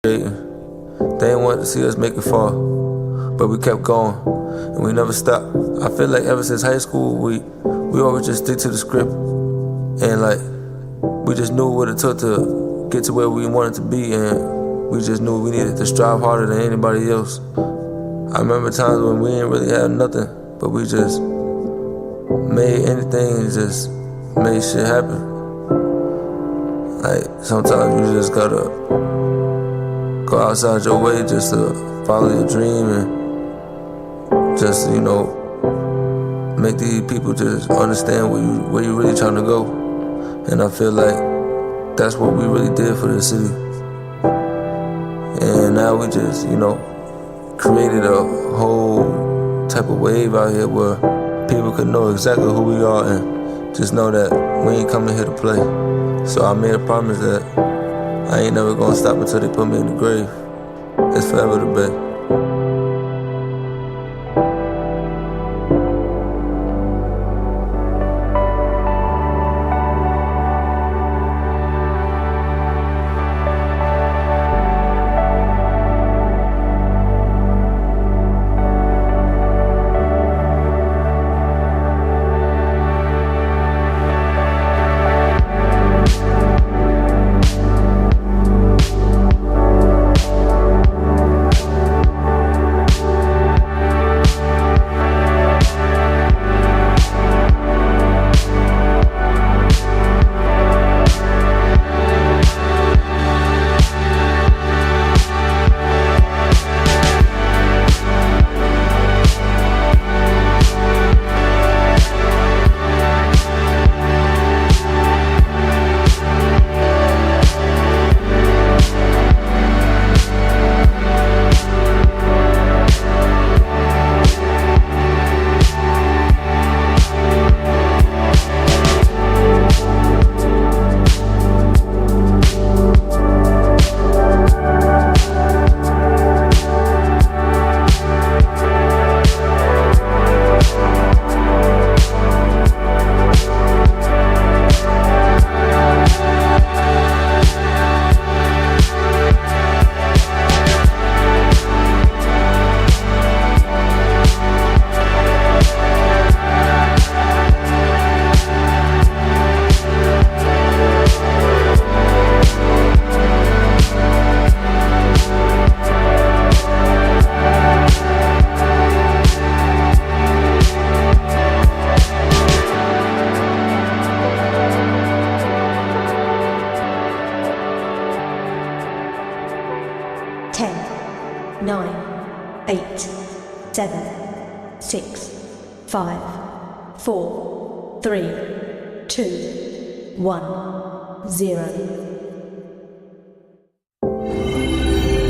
They didn't want to see us make it far, but we kept going and we never stopped. I feel like ever since high school, we always just stick to the script, and like we just knew what it took to get to where we wanted to be, and we just knew we needed to strive harder than anybody else. I remember times when we didn't really have nothing, but we just made anything and just made shit happen. Like sometimes you just gotta go outside your way just to follow your dream and just, you know, make these people just understand where you really trying to go. And I feel like that's what we really did for the city. And now we just, you know, created a whole type of wave out here where people could know exactly who we are and just know that we ain't coming here to play. So I made a promise that I ain't never gonna stop until they put me in the grave. It's forever the Bay.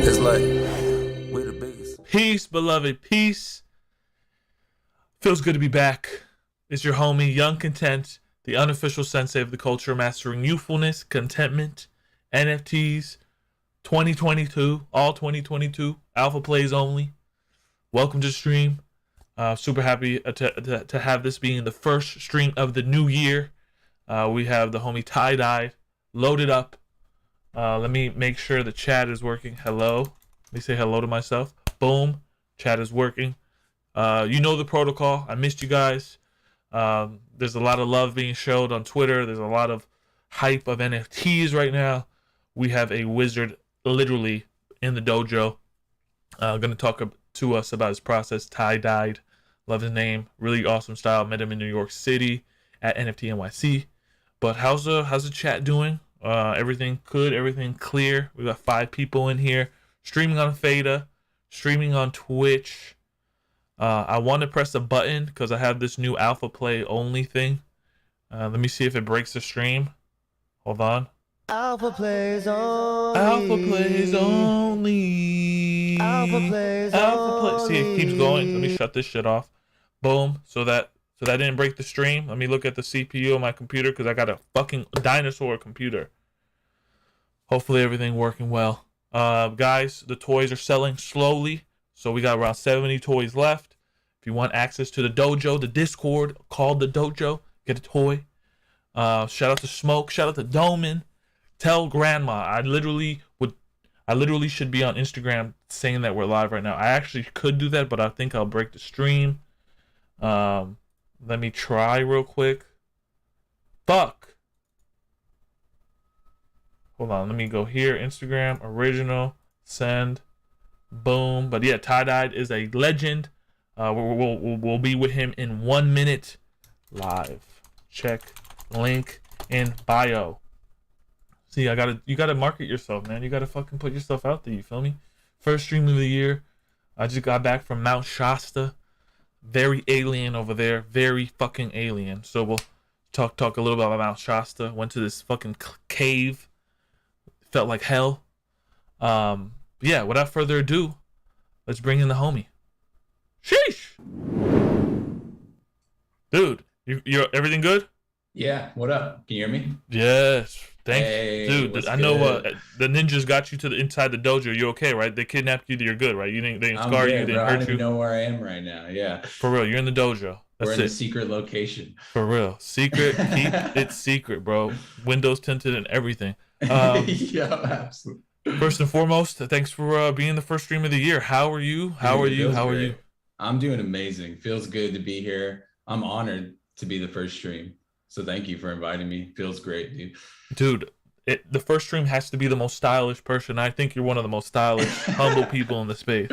It's like we're the biggest. Peace, beloved, peace. Feels good to be back. It's your homie, Young Content, the unofficial sensei of the culture, mastering youthfulness, contentment, NFTs, 2022, all 2022, alpha plays only. Welcome to the stream. Super happy to have this being the first stream of the new year. We have the homie TYEDIED loaded up. Let me make sure the chat is working. Hello. Let me say hello to myself. Boom. Chat is working. You know the protocol. I missed you guys. There's a lot of love being showed on Twitter. There's a lot of hype of NFTs right now. We have a wizard literally in the dojo. Going to talk to us about his process. TYEDIED. Love his name. Really awesome style. Met him in New York City at NFT NYC. But how's the chat doing? Everything good? Everything clear? We got 5 people in here. Streaming on Fada. Streaming on Twitch. I want to press a button because I have this new alpha play only thing. Let me see if it breaks the stream. Hold on. Alpha plays only. Alpha plays only. Alpha plays Alpha play. only. See, it keeps going. Let me shut this shit off. Boom. So that didn't break the stream. Let me look at the CPU on my computer because I got a fucking dinosaur computer. Hopefully everything working well. Guys, the toys are selling slowly. So we got around 70 toys left. If you want access to the dojo, the Discord called the dojo, get a toy. Shout out to Smoke. Shout out to Doman. Tell grandma. I I literally should be on Instagram saying that we're live right now. I actually could do that, but I think I'll break the stream. Let me try real quick. Fuck. Hold on, let me go here. Instagram, original, send, boom. But yeah, Tie-Dyed is a legend. We'll be with him in 1 minute. Live. Check link in bio. See, you gotta market yourself, man. You gotta fucking put yourself out there. You feel me? First stream of the year. I just got back from Mount Shasta. Very alien over there. Very fucking alien. So we'll talk a little bit about Mount Shasta. Went to this fucking cave. Felt like hell. Yeah, without further ado, let's bring in the homie. Sheesh! Dude, you're everything good? Yeah, what up? Can you hear me? Yes. Thanks. Hey, dude, what's I know good? the ninjas got you to the inside the dojo. You okay, right? They kidnapped you, you're good, right? They didn't I'm scar you, good, they bro. didn't I hurt don't you. even know where I am right now. Yeah. For real, you're in the dojo. That's We're in it. a secret location. For real. Secret, keep it secret, bro. Windows tinted and everything. Yeah, absolutely. First and foremost, thanks for being the first stream of the year. How are you? How are Dude, it you? feels How are great. you? I'm doing amazing. Feels good to be here. I'm honored to be the first stream. So thank you for inviting me. Feels great, dude. Dude, the first stream has to be the most stylish person. I think you're one of the most stylish, humble people in the space.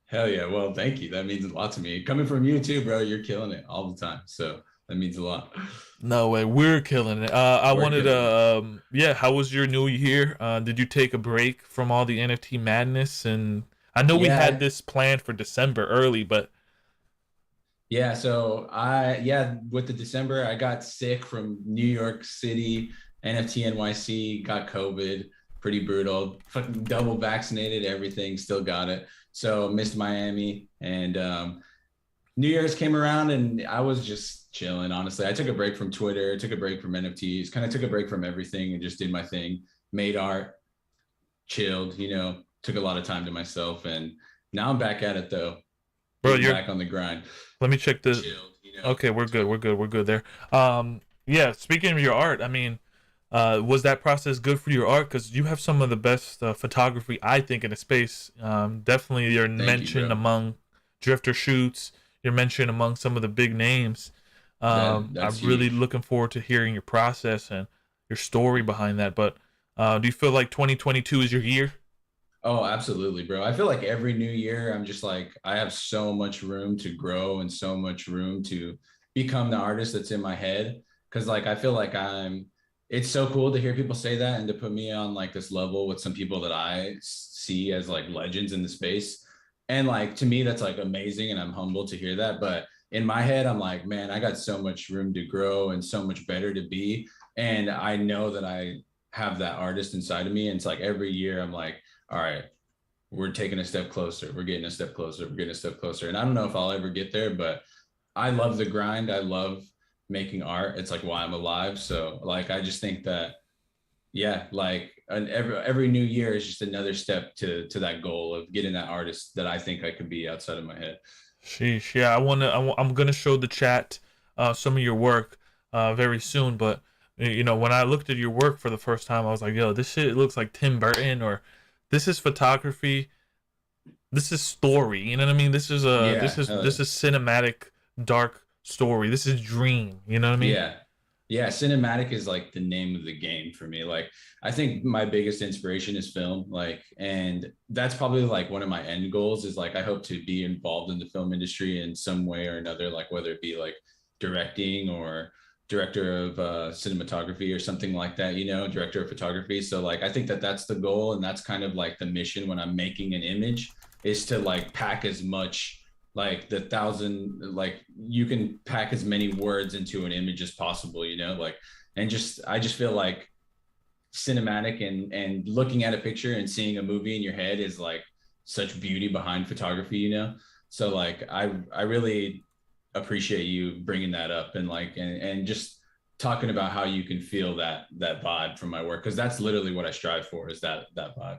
Hell yeah. Well, thank you. That means a lot to me. Coming from you too, bro. You're killing it all the time. So that means a lot. No way, we're killing it. I wanted to, yeah, how was your new year? Did you take a break from all the NFT madness? And I know we had this planned for December early, but yeah, so with the December, I got sick from New York City, NFT NYC, got COVID, pretty brutal, fucking double vaccinated, everything, still got it. So missed Miami, and New Year's came around and I was just chilling, honestly. I took a break from Twitter, took a break from NFTs, kind of took a break from everything and just did my thing, made art, chilled, took a lot of time to myself. And now I'm back at it though. Bro, you're back on the grind. Let me check this. Okay, we're good there. Yeah, speaking of your art, I mean, was that process good for your art? Because you have some of the best photography, I think, in the space. Definitely you're mentioned among Drifter Shoots. You're mentioned among some of the big names. I'm really looking forward to hearing your process and your story behind that. But do you feel like 2022 is your year? Oh, absolutely, bro. I feel like every new year, I'm just like, I have so much room to grow and so much room to become the artist that's in my head. Cause like, I feel like it's so cool to hear people say that and to put me on like this level with some people that I see as like legends in the space. And like, to me, that's like amazing. And I'm humbled to hear that. But in my head, I'm like, man, I got so much room to grow and so much better to be. And I know that I have that artist inside of me. And it's like every year I'm like, all right, we're taking a step closer. We're getting a step closer. We're getting a step closer. And I don't know if I'll ever get there, but I love the grind. I love making art. It's like why I'm alive. So like, I just think that, yeah, like every new year is just another step to that goal of getting that artist that I think I could be outside of my head. Sheesh. Yeah, I'm going to show the chat some of your work very soon. But, when I looked at your work for the first time, I was like, yo, this shit looks like Tim Burton, or this is photography. This is story. You know what I mean? This is this is cinematic, dark story. This is dream. You know what I mean? Yeah. Cinematic is like the name of the game for me. Like, I think my biggest inspiration is film. Like, and that's probably like one of my end goals is like, I hope to be involved in the film industry in some way or another, like whether it be like directing or director of cinematography or something like that, director of photography. So like, I think that that's the goal. And that's kind of like the mission when I'm making an image is to like pack as much, like the 1,000, like you can pack as many words into an image as possible, like, and I just feel like cinematic and looking at a picture and seeing a movie in your head is like such beauty behind photography, So like, I really appreciate you bringing that up and like and just talking about how you can feel that vibe from my work, because that's literally what I strive for, is that vibe.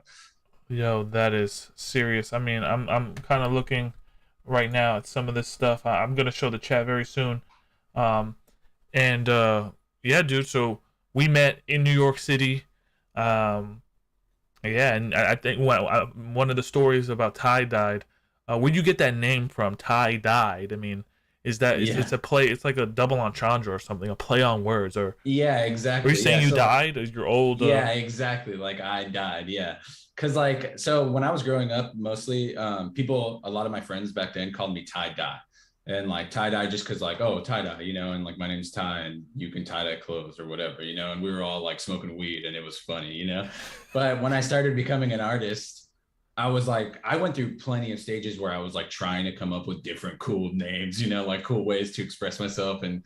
Yo, that is serious. I mean, I'm kind of looking right now at some of this stuff. I'm gonna show the chat very soon. Yeah, dude. So we met in New York City. Yeah, and I think one of the stories about tie dyed, where'd you get that name from? Tie dyed. I mean, it's Yeah. a play? It's like a double entendre or something, a play on words. Or Yeah, are you exactly. saying Yeah. you So died? Is your old? yeah, exactly. Like I died. Yeah. Cause like, so when I was growing up, mostly people, a lot of my friends back then called me tie dye. And like tie dye just cause like, oh, tie dye, and like my name's Ty and you can tie dye clothes or whatever, and we were all like smoking weed and it was funny. But when I started becoming an artist, I was like, I went through plenty of stages where I was like trying to come up with different cool names, like cool ways to express myself and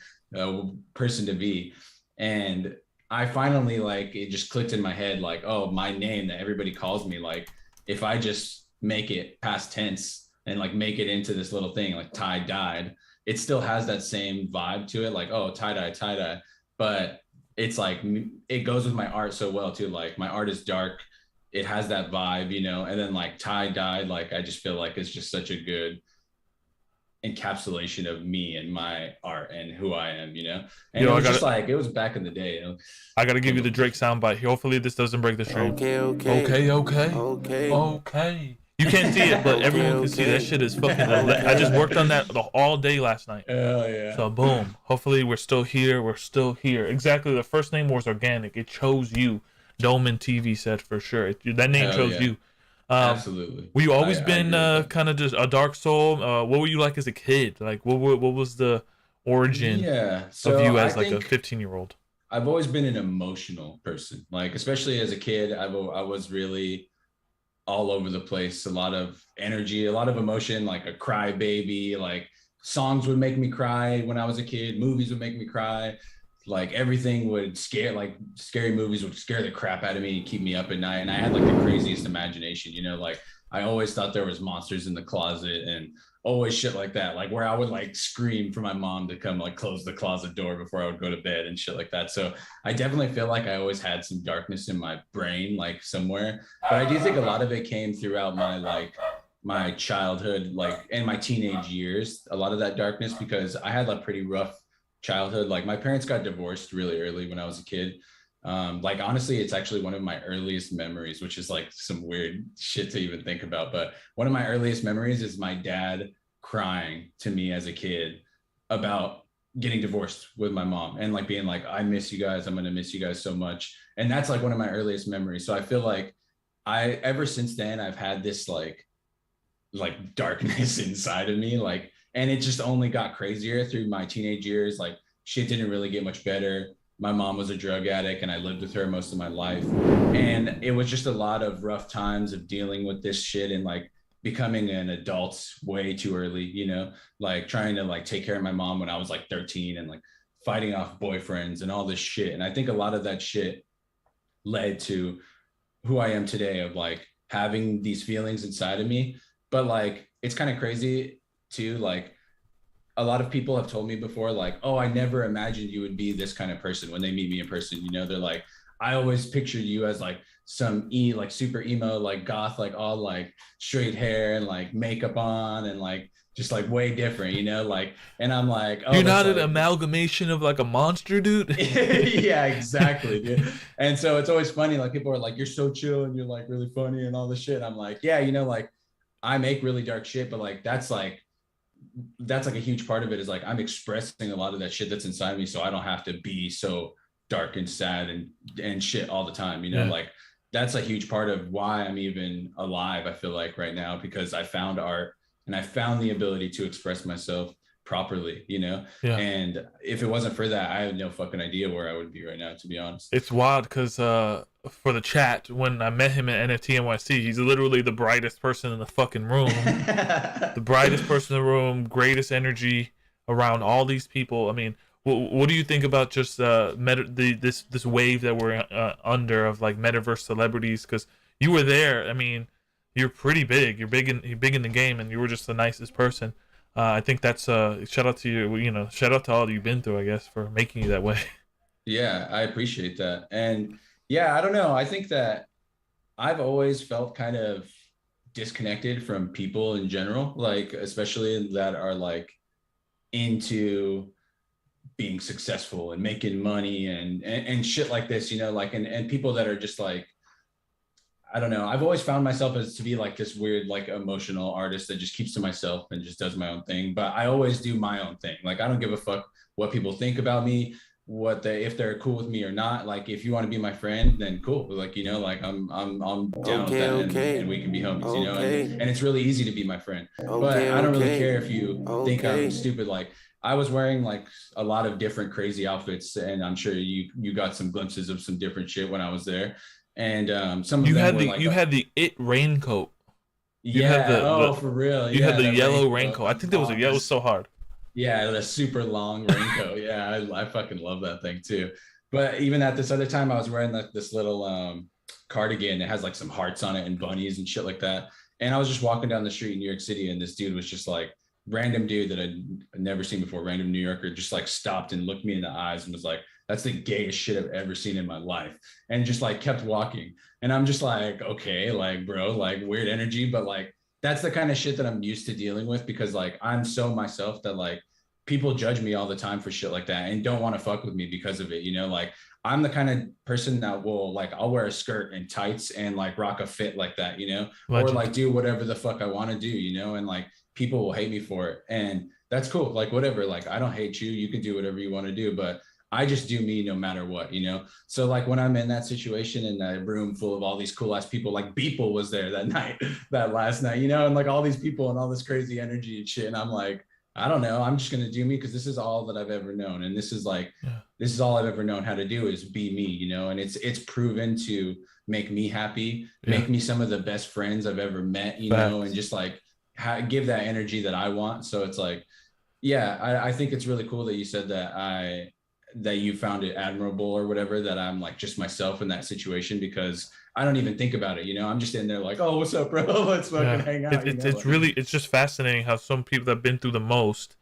person to be. And I finally like it just clicked in my head like, oh, my name that everybody calls me, like if I just make it past tense and like make it into this little thing like tie dyed, it still has that same vibe to it, like, oh, tie dye, but it's like it goes with my art so well too. Like my art is dark, it has that vibe, and then like tie dyed, like I just feel like it's just such a good encapsulation of me and my art and who I am. And it Yo, was just like it was back in the day. I gotta give you the Drake soundbite here. Hopefully this doesn't break the stream. Okay. You can't see it, but everyone can see that shit is fucking. I just worked on that all day last night. Oh yeah. So boom. Hopefully we're still here. We're still here. Exactly. The first name was organic. It chose you. Doman TV said for sure. That name chose you. Absolutely. Were you always been kind of just a dark soul? What were you like as a kid? Like what was the origin of you as like a 15-year-old? I've always been an emotional person. Like especially as a kid, I was really all over the place. A lot of energy, a lot of emotion, like a crybaby. Like songs would make me cry when I was a kid. Movies would make me cry. Like everything would like scary movies would scare the crap out of me and keep me up at night. And I had like the craziest imagination, like I always thought there was monsters in the closet and always shit like that. Like where I would like scream for my mom to come like close the closet door before I would go to bed and shit like that. So I definitely feel like I always had some darkness in my brain, like somewhere, but I do think a lot of it came throughout my childhood, like and my teenage years, a lot of that darkness, because I had a pretty rough childhood. Like my parents got divorced really early when I was a kid. Like honestly, it's actually one of my earliest memories, which is like some weird shit to even think about. But one of my earliest memories is my dad crying to me as a kid about getting divorced with my mom and like being like, I miss you guys. I'm going to miss you guys so much. And that's like one of my earliest memories. So I feel like ever since then, I've had this like darkness inside of me. Like, and it just only got crazier through my teenage years. Like shit didn't really get much better. My mom was a drug addict and I lived with her most of my life. And it was just a lot of rough times of dealing with this shit and like becoming an adult way too early, like trying to like take care of my mom when I was like 13 and like fighting off boyfriends and all this shit. And I think a lot of that shit led to who I am today, of like having these feelings inside of me. But like, it's kind of crazy too. Like a lot of people have told me before, like, oh, I never imagined you would be this kind of person when they meet me in person. They're like, I always pictured you as like some like super emo, like goth, like all like straight hair and like makeup on and like just like way different, like, and I'm like, oh, you're not an like amalgamation of like a monster, dude. Yeah, exactly, dude. And so it's always funny, like people are like, you're so chill and you're like really funny and all this shit. I'm like, yeah, like I make really dark shit, but like that's like a huge part of it, is like I'm expressing a lot of that shit that's inside me, so I don't have to be so dark and sad and shit all the time. Like that's a huge part of why I'm even alive, I feel like right now, because I found art and I found the ability to express myself properly, Yeah. And if it wasn't for that, I have no fucking idea where I would be right now, to be honest. It's wild because for the chat, when I met him at NFT NYC, he's literally the brightest person in the fucking room. The brightest person in the room, greatest energy around all these people. I mean, what do you think about just this wave that we're under of like metaverse celebrities? Because you were there. I mean, you're pretty big. You're big in the game, and you were just the nicest person. I think that's shout out to you. Shout out to all you've been through, I guess, for making you that way. Yeah, I appreciate that. And yeah, I don't know. I think that I've always felt kind of disconnected from people in general, like especially that are like into being successful and making money and shit like this, like and people that are just like, I don't know. I've always found myself as to be like this weird, like emotional artist that just keeps to myself and just does my own thing. But I always do my own thing. Like I don't give a fuck what people think about me, if they're cool with me or not. Like if you want to be my friend, then cool. Like, you know, like I'm down with that, and we can be homies, you know, and it's really easy to be my friend. But I don't really care if you think I'm stupid. Like I was wearing like a lot of different crazy outfits, and I'm sure you got some glimpses of some different shit when I was there. And some of You them had were the like, you had the it raincoat. You yeah, had the for real. you Yeah, had the that yellow raincoat. I think there was a yellow so hard. Yeah, the super long raincoat. Yeah, I fucking love that thing too. But even at this other time, I was wearing like this little cardigan that has like some hearts on it and bunnies and shit like that. And I was just walking down the street in New York City, and this dude was just like, random dude that I'd never seen before, random New Yorker, just like stopped and looked me in the eyes and was like, that's the gayest shit I've ever seen in my life. And just like kept walking. And I'm just like, okay, like, bro, like weird energy. But like, that's the kind of shit that I'm used to dealing with, because like, I'm so myself that like people judge me all the time for shit like that and don't want to fuck with me because of it. You know, like I'm the kind of person that will like, I'll wear a skirt and tights and like rock a fit like that, you know, Legend. or like do whatever the fuck I want to do, you know, and like, people will hate me for it, and that's cool. Like whatever, like I don't hate you, you can do whatever you want to do, but I just do me no matter what, you know. So like when I'm in that situation in a room full of all these cool ass people, like Beeple was there that night, that last night, you know, and like all these people and all this crazy energy and shit, and I'm like, I don't know, I'm just gonna do me, because this is all that I've ever known, and this is like, this is all I've ever known how to do, is be me, you know. And it's proven to make me happy, make me some of the best friends I've ever met, you know, and just like give that energy that I want. So it's like, yeah, I think it's really cool that you said that you found it admirable or whatever, that I'm like just myself in that situation, because I don't even think about it, you know. I'm just in there like, oh, what's up, bro? Let's fucking hang out. It's just fascinating how some people that have been through the most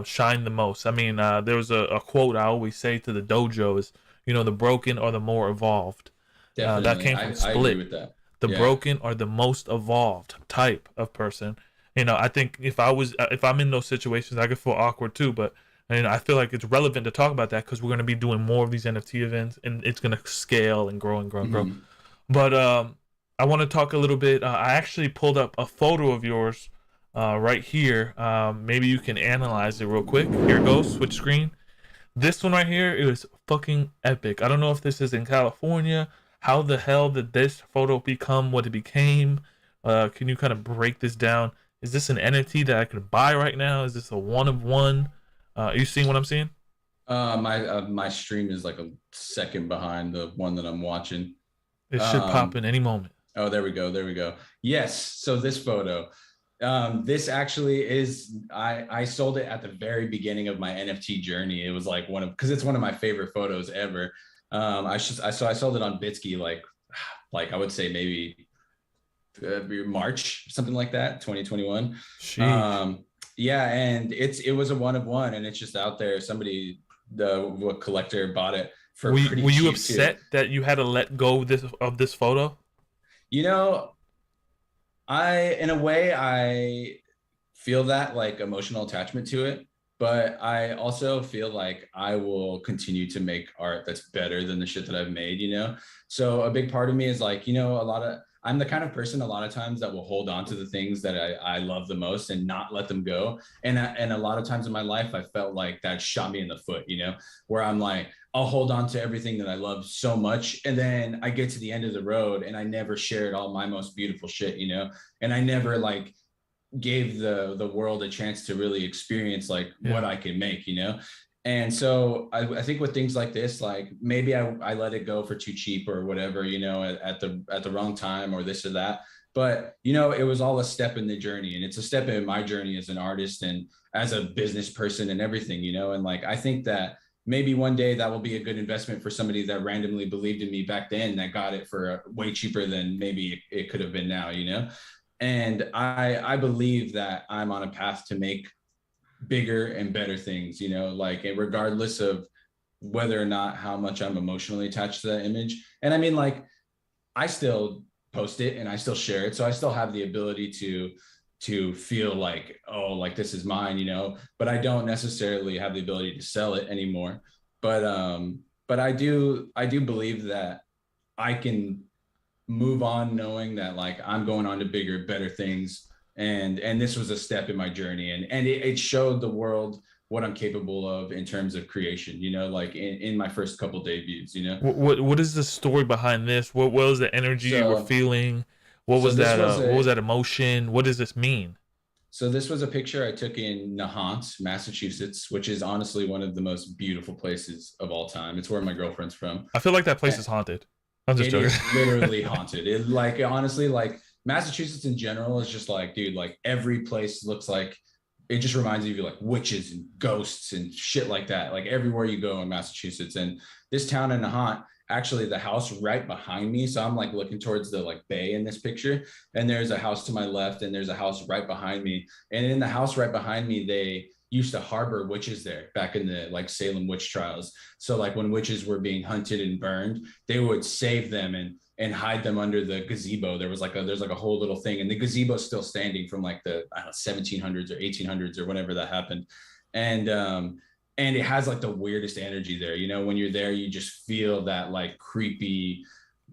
shine the most. I mean, there was a quote I always say to the dojo is, you know, the broken are the more evolved. That came from Split. I agree with that. The broken are the most evolved type of person. You know, I think if I'm in those situations, I could feel awkward too. But and I feel like it's relevant to talk about that, because we're going to be doing more of these NFT events, and it's going to scale and grow and grow and grow. But I want to talk a little bit. I actually pulled up a photo of yours right here. Maybe you can analyze it real quick. Here it goes. Switch screen. This one right here is fucking epic. I don't know if this is in California. How the hell did this photo become what it became? Can you kind of break this down? Is this an NFT that I could buy right now? Is this a one of one? Are you seeing what I'm seeing? My stream is like a second behind the one that I'm watching. It should pop in any moment. Oh, there we go. Yes. So this photo, this actually is, I sold it at the very beginning of my NFT journey. It was like because it's one of my favorite photos ever. I sold it on Bitsky, like I would say maybe March, something like that, 2021. Yeah, and it was a one of one, and it's just out there. Somebody, the collector, bought it for pretty cheap. Were you upset that you had to let go of this photo? You know, in a way, I feel that like emotional attachment to it. But I also feel like I will continue to make art that's better than the shit that I've made, you know? So a big part of me is like, you know, I'm the kind of person a lot of times that will hold on to the things that I love the most and not let them go. And a lot of times in my life, I felt like that shot me in the foot, you know, where I'm like, I'll hold on to everything that I love so much. And then I get to the end of the road and I never shared all my most beautiful shit, you know? And I never like gave the world a chance to really experience like what I can make, you know? And so I think with things like this, like maybe I let it go for too cheap or whatever, you know, at the wrong time or this or that. But, you know, it was all a step in the journey, and it's a step in my journey as an artist and as a business person and everything, you know? And like, I think that maybe one day that will be a good investment for somebody that randomly believed in me back then, that got it for way cheaper than maybe it could have been now, you know? And I believe that I'm on a path to make bigger and better things, you know, like regardless of whether or not how much I'm emotionally attached to that image. And I mean, like, I still post it and I still share it. So I still have the ability to feel like, oh, like this is mine, you know, but I don't necessarily have the ability to sell it anymore. But I do believe that I can move on knowing that like I'm going on to bigger, better things. And this was a step in my journey, and it showed the world what I'm capable of in terms of creation, you know, like in my first couple debuts, you know. What is the story behind this? What was the energy you were So feeling? What so was this that was what was a that emotion? What does this mean? so this was a picture I took in Nahant, Massachusetts, which is honestly one of the most beautiful places of all time. It's where my girlfriend's from. I feel like that place is haunted. I'm just It joking. is literally haunted. It like honestly, like Massachusetts in general is just like, dude, like every place looks like it just reminds you of like witches and ghosts and shit like that. Like everywhere you go in Massachusetts. And this town in Nahant, actually the house right behind me. So I'm like looking towards the like bay in this picture. And there's a house to my left and there's a house right behind me. And in the house right behind me, they used to harbor witches there back in the like Salem witch trials. So like when witches were being hunted and burned, they would save them and hide them under the gazebo. There's like a whole little thing, and the gazebo is still standing from like the I don't know 1700s or 1800s or whenever that happened, and it has like the weirdest energy there. You know, when you're there, you just feel that like creepy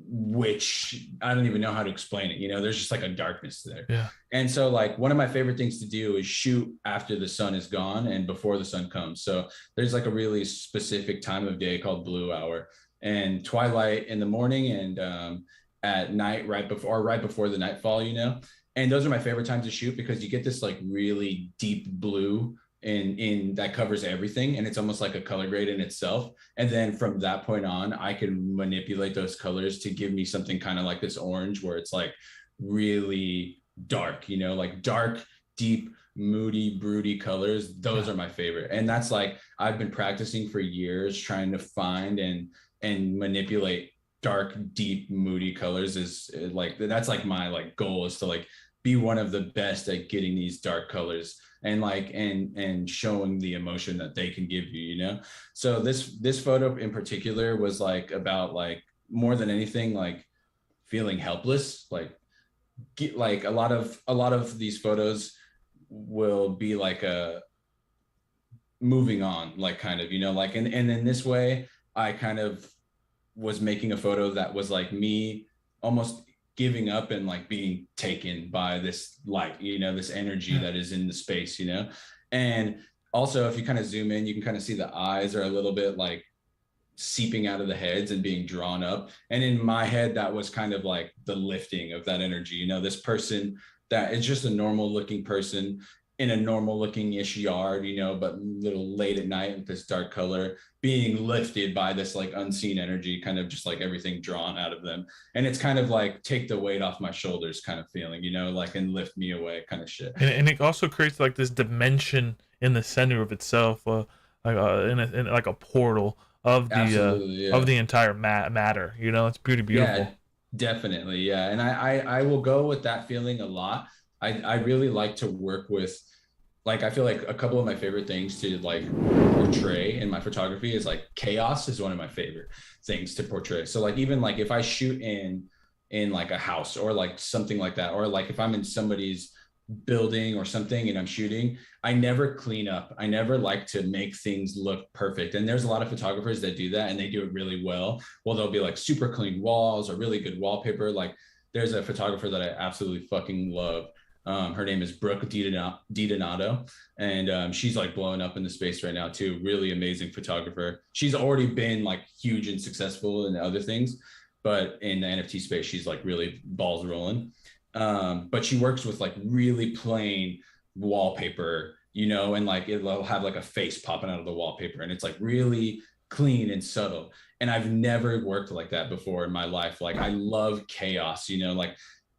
witch. I don't even know how to explain it. You know, there's just like a darkness there. Yeah. And so like one of my favorite things to do is shoot after the sun is gone and before the sun comes. So there's like a really specific time of day called blue hour, and twilight in the morning and at night right before the nightfall, you know. And those are my favorite times to shoot because you get this like really deep blue in that covers everything, and it's almost like a color grade in itself. And then from that point on, I can manipulate those colors to give me something kind of like this orange where it's like really dark, you know, like dark, deep, moody, broody colors. Those are my favorite. And that's like I've been practicing for years trying to find and manipulate dark, deep, moody colors. Is like that's like my like goal is to like be one of the best at getting these dark colors and like and showing the emotion that they can give you, you know. So this photo in particular was like about like more than anything like feeling helpless, like a lot of these photos will be like a moving on, like kind of, you know, like and in this way I kind of was making a photo that was like me almost giving up and like being taken by this light, you know, this energy that is in the space, you know. And also if you kind of zoom in, you can kind of see the eyes are a little bit like seeping out of the heads and being drawn up. And in my head, that was kind of like the lifting of that energy, you know, this person that is just a normal looking person in a normal looking ish yard, you know, but a little late at night with this dark color being lifted by this like unseen energy, kind of just like everything drawn out of them. And it's kind of like take the weight off my shoulders kind of feeling, you know, like and lift me away kind of shit. And it also creates like this dimension in the center of itself, in like a portal Absolutely, yeah. of the entire matter. You know, it's beautiful. Yeah, definitely. Yeah. And I will go with that feeling a lot. I really like to work with, like, I feel like a couple of my favorite things to like portray in my photography is like chaos is one of my favorite things to portray. So like, even like if I shoot in like a house or like something like that, or like if I'm in somebody's building or something and I'm shooting, I never clean up. I never like to make things look perfect. And there's a lot of photographers that do that and they do it really well. Well, they'll be like super clean walls or really good wallpaper. Like there's a photographer that I absolutely fucking love. Her name is Brooke DiDonato, and she's like blowing up in the space right now too. Really amazing photographer. She's already been like huge and successful in other things, but in the NFT space, she's like really balls rolling. But she works with like really plain wallpaper, you know, and like it'll have like a face popping out of the wallpaper, and it's like really clean and subtle. And I've never worked like that before in my life. Like I love chaos, you know, like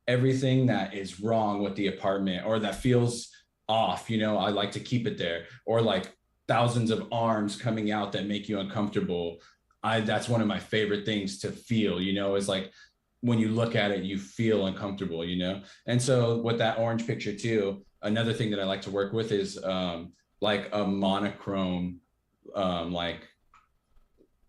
everything that is wrong with the apartment or that feels off, you know, I like to keep it there. Or like thousands of arms coming out that make you uncomfortable. That's one of my favorite things to feel, you know, is like when you look at it, you feel uncomfortable, you know? And so with that orange picture too, another thing that I like to work with is like a monochrome, like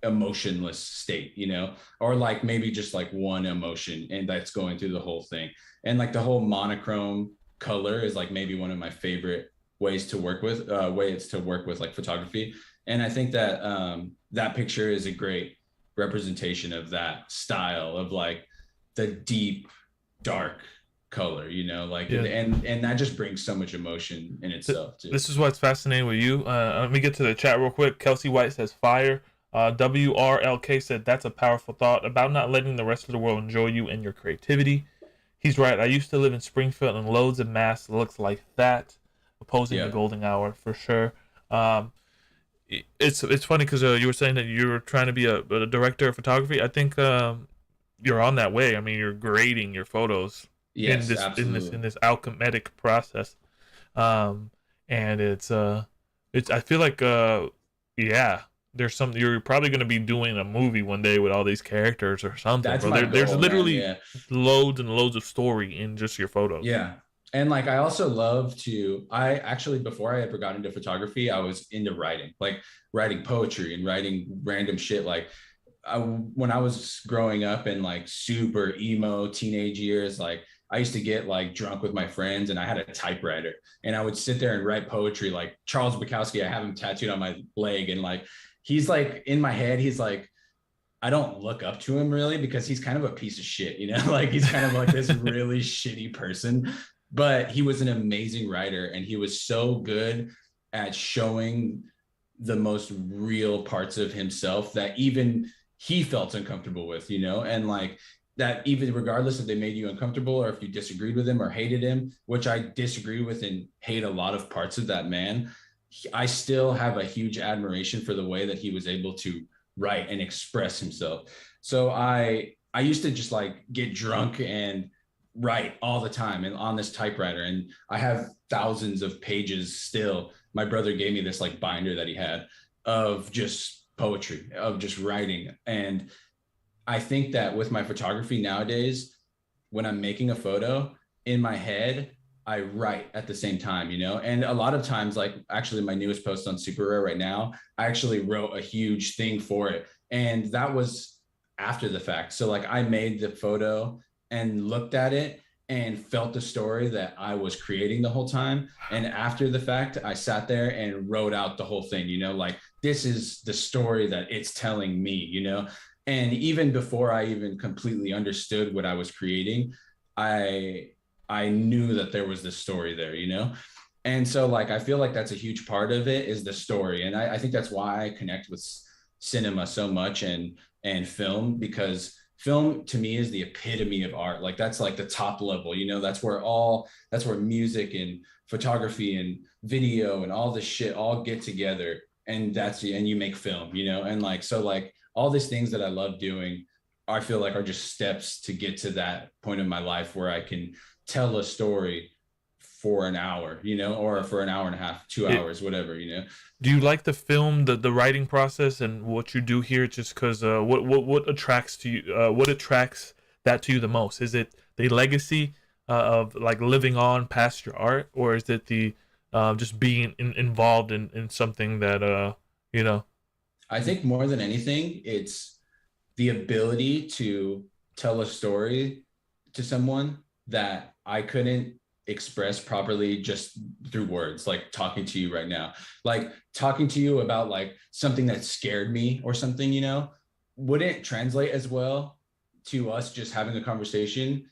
emotionless state, you know, or like maybe just like one emotion and that's going through the whole thing. And like the whole monochrome color is like maybe one of my favorite ways to work with like photography. And I think that that picture is a great representation of that style of like the deep, dark color, you know, like, Yeah. and that just brings so much emotion in itself too. This is what's fascinating with you. Let me get to the chat real quick. Kelsey White says fire. WRLK said that's a powerful thought about not letting the rest of the world enjoy you and your creativity. He's right. I used to live in Springfield and loads of masks looks like that, opposing the golden hour for sure. It's funny because you were saying that you were trying to be a director of photography. I think you're on that way. I mean, you're grading your photos Yes, in this alchemic process, and it's I feel like there's some you're probably going to be doing a movie one day with all these characters or something. That's my goal, there's literally man. loads and loads of story in just your photos. Yeah. And like, I also love to, I actually, before I ever got into photography, I was into writing, like writing poetry and writing random shit. Like when I was growing up in like super emo teenage years, like I used to get like drunk with my friends and I had a typewriter and I would sit there and write poetry. Like Charles Bukowski, I have him tattooed on my leg. And like, he's like in my head, he's like, I don't look up to him really because he's kind of a piece of shit, you know, like he's kind of like this really shitty person. But he was an amazing writer and he was so good at showing the most real parts of himself that even he felt uncomfortable with, you know, and like that even regardless if they made you uncomfortable or if you disagreed with him or hated him, which I disagree with and hate a lot of parts of that man, I still have a huge admiration for the way that he was able to write and express himself. So I used to just like get drunk and write all the time and on this typewriter, and I have thousands of pages still. My brother gave me this like binder that he had of just poetry, of just writing. And I think that with my photography nowadays, when I'm making a photo in my head, I write at the same time, you know. And a lot of times, like actually my newest post on Super Rare right now, I actually wrote a huge thing for it, and that was after the fact. So like I made the photo and looked at it and felt the story that I was creating the whole time. And after the fact, I sat there and wrote out the whole thing, you know, like this is the story that it's telling me, you know. And even before I even completely understood what I was creating, I knew that there was this story there, you know. And so like I feel like that's a huge part of it is the story. And I think that's why I connect with cinema so much and film, because film to me is the epitome of art. Like that's like the top level, you know, that's where music and photography and video and all this shit all get together. And and you make film, you know, and like, so like all these things that I love doing, I feel like are just steps to get to that point in my life where I can tell a story for an hour, you know, or for an hour and a half, 2 hours, whatever, you know. Do you like the film, the writing process and what you do here just because what attracts to you, what attracts that to you the most? Is it the legacy of like living on past your art, or is it the just being involved in something that you know? I think more than anything, it's the ability to tell a story to someone that I couldn't express properly just through words, like talking to you right now, like talking to you about like something that scared me or something, you know, wouldn't translate as well to us just having a conversation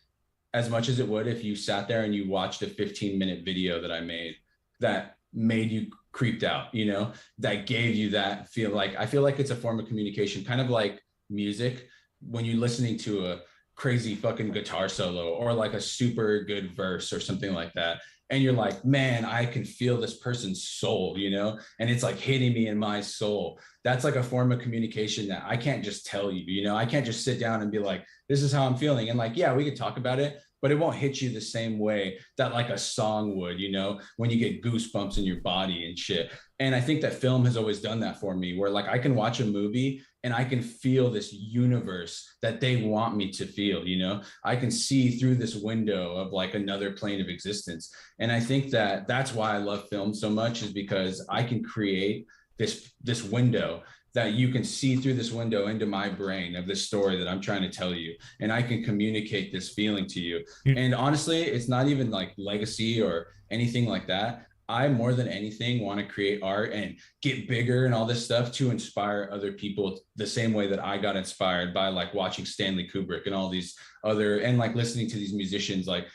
as much as it would if you sat there and you watched a 15-minute video that I made that made you creeped out, you know, that gave you that feel. Like I feel like it's a form of communication, kind of like music when you're listening to a crazy fucking guitar solo or like a super good verse or something like that, and you're like, man, I can feel this person's soul, you know, and it's like hitting me in my soul. That's like a form of communication that I can't just tell you, you know. I can't just sit down and be like, this is how I'm feeling, and like, yeah, we could talk about it, but it won't hit you the same way that like a song would, you know, when you get goosebumps in your body and shit. And I think that film has always done that for me, where like I can watch a movie and I can feel this universe that they want me to feel, you know. I can see through this window of like another plane of existence. And I think that that's why I love film so much, is because I can create this window that you can see through this window into my brain of this story that I'm trying to tell you. And I can communicate this feeling to you. And honestly, it's not even like legacy or anything like that. I more than anything want to create art and get bigger and all this stuff to inspire other people the same way that I got inspired by like watching Stanley Kubrick and all these other, and like listening to these musicians. Like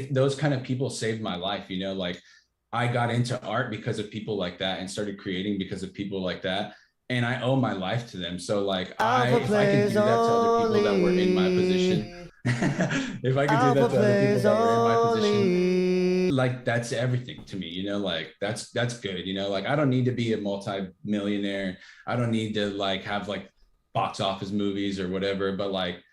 those kind of people saved my life, you know, like I got into art because of people like that and started creating because of people like that. And I owe my life to them. So like if I can do that to other people that were in my position, if I could do that to other people that were in my position, like that's everything to me, you know, like that's good, you know, like I don't need to be a multi-millionaire. I don't need to like have like box office movies or whatever, but like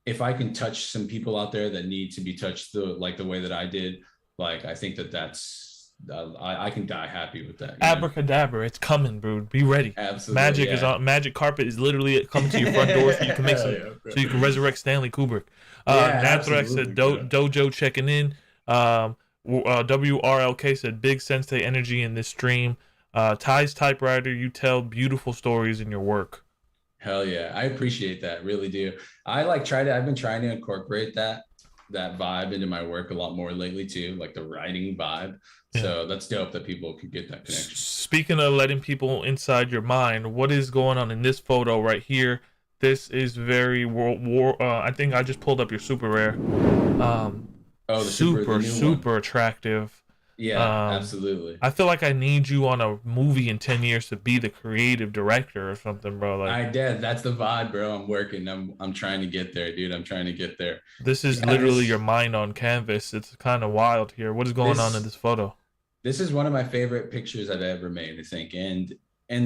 if I can touch some people out there that need to be touched the way that I did, like I think that's I can die happy with that. Abracadabra, it's coming, bro. Be ready. Absolutely. Magic is on. Magic carpet is literally coming to your front door, so you can make some, so you can resurrect Stanley Kubrick. Nathrax said Dojo checking in. WRLK said big Sensei energy in this stream. Ty's typewriter, you tell beautiful stories in your work. Hell yeah, I appreciate that, really do. I've been trying to incorporate that vibe into my work a lot more lately too, like the writing vibe. Yeah. So that's dope that people can get that connection. Speaking of letting people inside your mind, what is going on in this photo right here? This is very I think I just pulled up your super rare. Super attractive. Yeah, absolutely. I feel like I need you on a movie in 10 years to be the creative director or something, bro. Like I did. That's the vibe, bro. I'm working. I'm trying to get there, dude. I'm trying to get there. This is literally your mind on canvas. It's kind of wild here. What is going on in this photo? This is one of my favorite pictures I've ever made, I think. And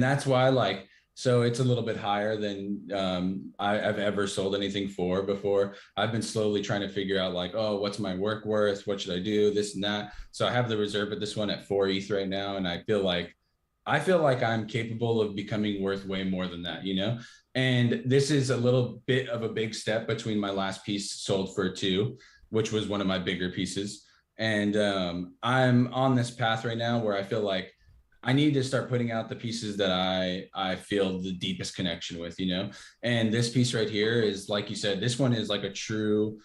that's why, like, so it's a little bit higher than I've ever sold anything for before. I've been slowly trying to figure out like, oh, what's my work worth? What should I do? This and that. So I have the reserve at this one at 4 ETH right now. And I feel like I'm capable of becoming worth way more than that, you know? And this is a little bit of a big step between my last piece sold for 2, which was one of my bigger pieces. And I'm on this path right now where I feel like I need to start putting out the pieces that I feel the deepest connection with, you know? And this piece right here is, like you said, this one is like a true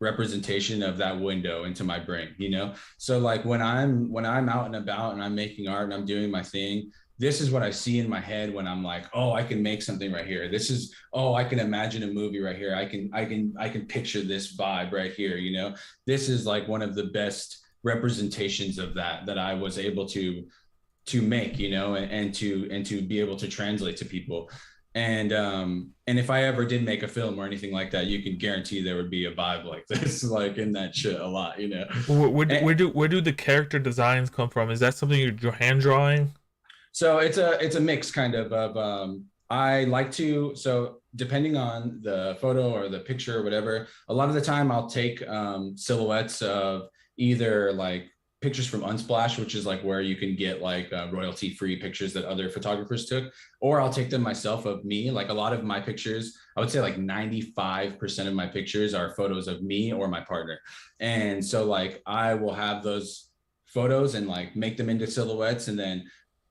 representation of that window into my brain, you know? So like when I'm out and about and I'm making art and I'm doing my thing, this is what I see in my head when I'm like, oh, I can make something right here. This is, oh, I can imagine a movie right here. I can picture this vibe right here, you know? This is like one of the best representations of that I was able to make, you know, and to be able to translate to people. And if I ever did make a film or anything like that, you can guarantee there would be a vibe like this, like in that shit a lot, you know. Where do the character designs come from? Is that something you're hand drawing? So it's a mix kind of I like to, so depending on the photo or the picture or whatever, a lot of the time I'll take silhouettes of either like pictures from Unsplash, which is like where you can get like royalty free pictures that other photographers took, or I'll take them myself of me. Like a lot of my pictures, I would say like 95% of my pictures are photos of me or my partner. And so like I will have those photos and like make them into silhouettes and then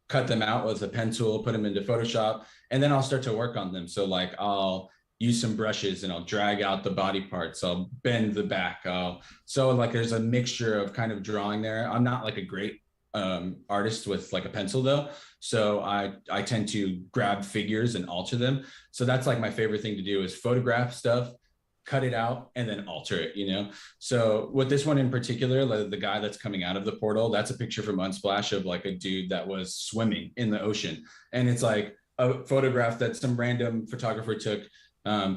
cut them out with a pen tool, put them into Photoshop, and then I'll start to work on them. So like I'll use some brushes and I'll drag out the body parts. I'll bend the back. So like there's a mixture of kind of drawing there. I'm not like a great artist with like a pencil though. So I tend to grab figures and alter them. So that's like my favorite thing to do is photograph stuff, cut it out, and then alter it, you know? So with this one in particular, like the guy that's coming out of the portal, that's a picture from Unsplash of like a dude that was swimming in the ocean. And it's like a photograph that some random photographer took,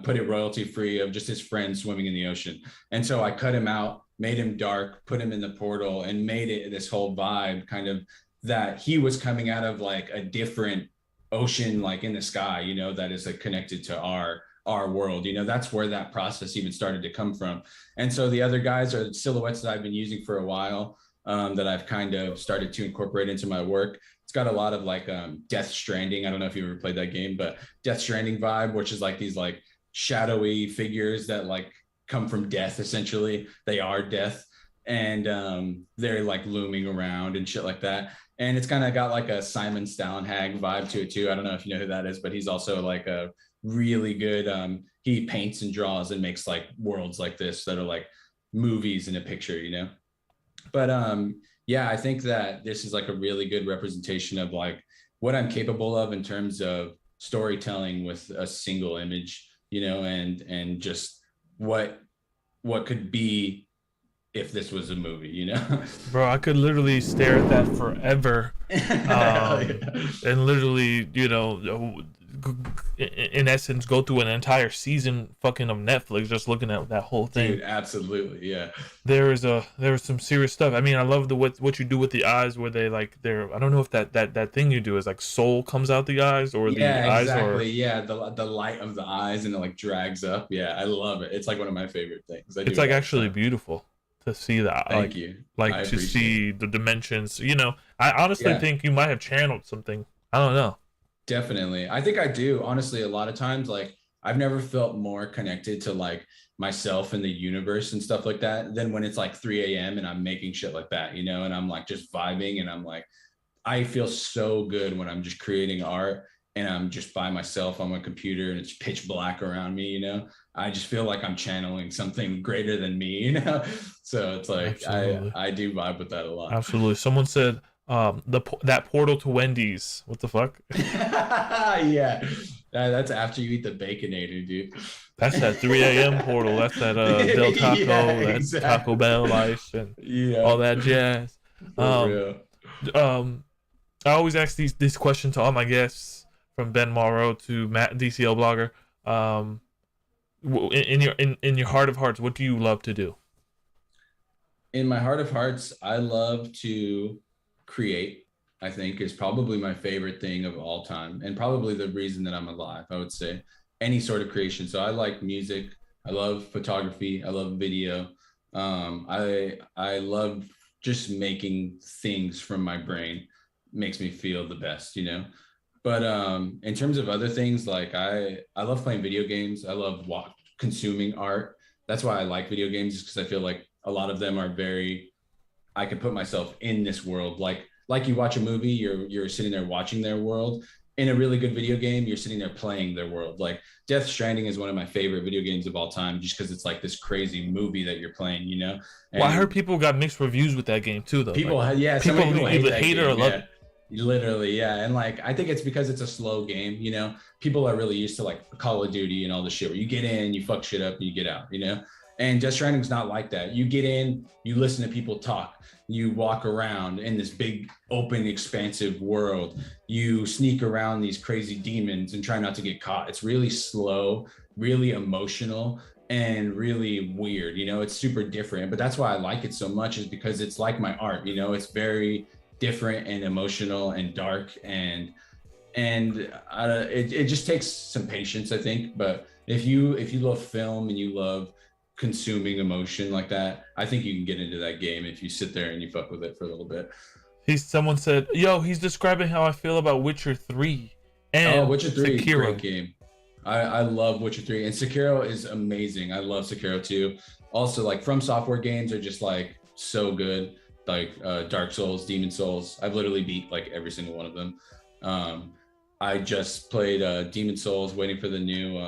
put it royalty free of just his friend swimming in the ocean. And so I cut him out, made him dark, put him in the portal, and made it this whole vibe kind of that he was coming out of like a different ocean, like in the sky, you know, that is like connected to our world, you know. That's where that process even started to come from. And so the other guys are silhouettes that I've been using for a while, that I've kind of started to incorporate into my work. It's got a lot of like Death Stranding. I don't know if you ever played that game, but Death Stranding vibe, which is like these like shadowy figures that like come from death, essentially. They are death. And they're like looming around and shit like that. And it's kind of got like a Simon Stallonhag vibe to it too. I don't know if you know who that is, but he's also like a really good, he paints and draws and makes like worlds like this that are like movies in a picture, you know? But yeah, I think that this is like a really good representation of like what I'm capable of in terms of storytelling with a single image, you know, and just what could be if this was a movie, you know. Bro, I could literally stare at that forever, Hell yeah. and literally, you know, in essence, go through an entire season fucking of Netflix just looking at that whole thing. Dude, absolutely, yeah. There is some serious stuff. I mean, I love the what you do with the eyes, where they like they're. I don't know if that thing you do is like soul comes out the eyes, or the Yeah, eyes exactly. are. Yeah, the light of the eyes and it like drags up. Yeah, I love it. It's like one of my favorite things. I do It's it like all the actually time. beautiful to see that. Thank you. Like I to appreciate see the dimensions. You know, I honestly Yeah. think you might have channeled something. I don't know. Definitely. I think I do. Honestly, a lot of times, like I've never felt more connected to like myself and the universe and stuff like that than when it's like 3 a.m. and I'm making shit like that, you know, and I'm like just vibing and I'm like, I feel so good when I'm just creating art and I'm just by myself on my computer and it's pitch black around me, you know. I just feel like I'm channeling something greater than me, you know. So it's like Absolutely. I do vibe with that a lot. Absolutely. Someone said that portal to Wendy's. What the fuck? Yeah. That's after you eat the baconator, dude. That's that 3 a.m. portal. That's that Del Taco, Yeah, that exactly. Taco Bell life and Yeah. all that jazz. For Um, real. I always ask these questions to all my guests, from Ben Morrow to Matt DCL Blogger. In your heart of hearts, what do you love to do? In my heart of hearts, I love to create. I think is probably my favorite thing of all time, and probably the reason that I'm alive. I would say any sort of creation. So I like music. I love photography. I love video. I love just making things from my brain. Makes me feel the best, you know. But in terms of other things, like I love playing video games. I love consuming art. That's why I like video games, because I feel like a lot of them are very. I can put myself in this world, like you watch a movie, you're sitting there watching their world. In a really good video game, you're sitting there playing their world. Like Death Stranding is one of my favorite video games of all time, just because it's like this crazy movie that you're playing, you know. And Well, I heard people got mixed reviews with that game too, though. people, Like, yeah, so many people either that hate it or game, love yeah. it. Literally, yeah. And like I think it's because it's a slow game, you know. People are really used to like Call of Duty and all the shit where you get in, you fuck shit up, and you get out, you know. And Death Stranding's not like that. You get in, you listen to people talk, you walk around in this big, open, expansive world. You sneak around these crazy demons and try not to get caught. It's really slow, really emotional, and really weird. You know, it's super different. But that's why I like it so much, is because it's like my art. You know, it's very different and emotional and dark, and it just takes some patience, I think. But if you love film and you love consuming emotion like that, I think you can get into that game if you sit there and you fuck with it for a little bit. Someone said, "Yo, he's describing how I feel about Witcher 3 and Witcher 3, Sekiro." great game. I love Witcher 3, and Sekiro is amazing. I love Sekiro too. Also, like From Software games are just like so good. Like Dark Souls, Demon Souls. I've literally beat like every single one of them. I just played Demon Souls, waiting for the new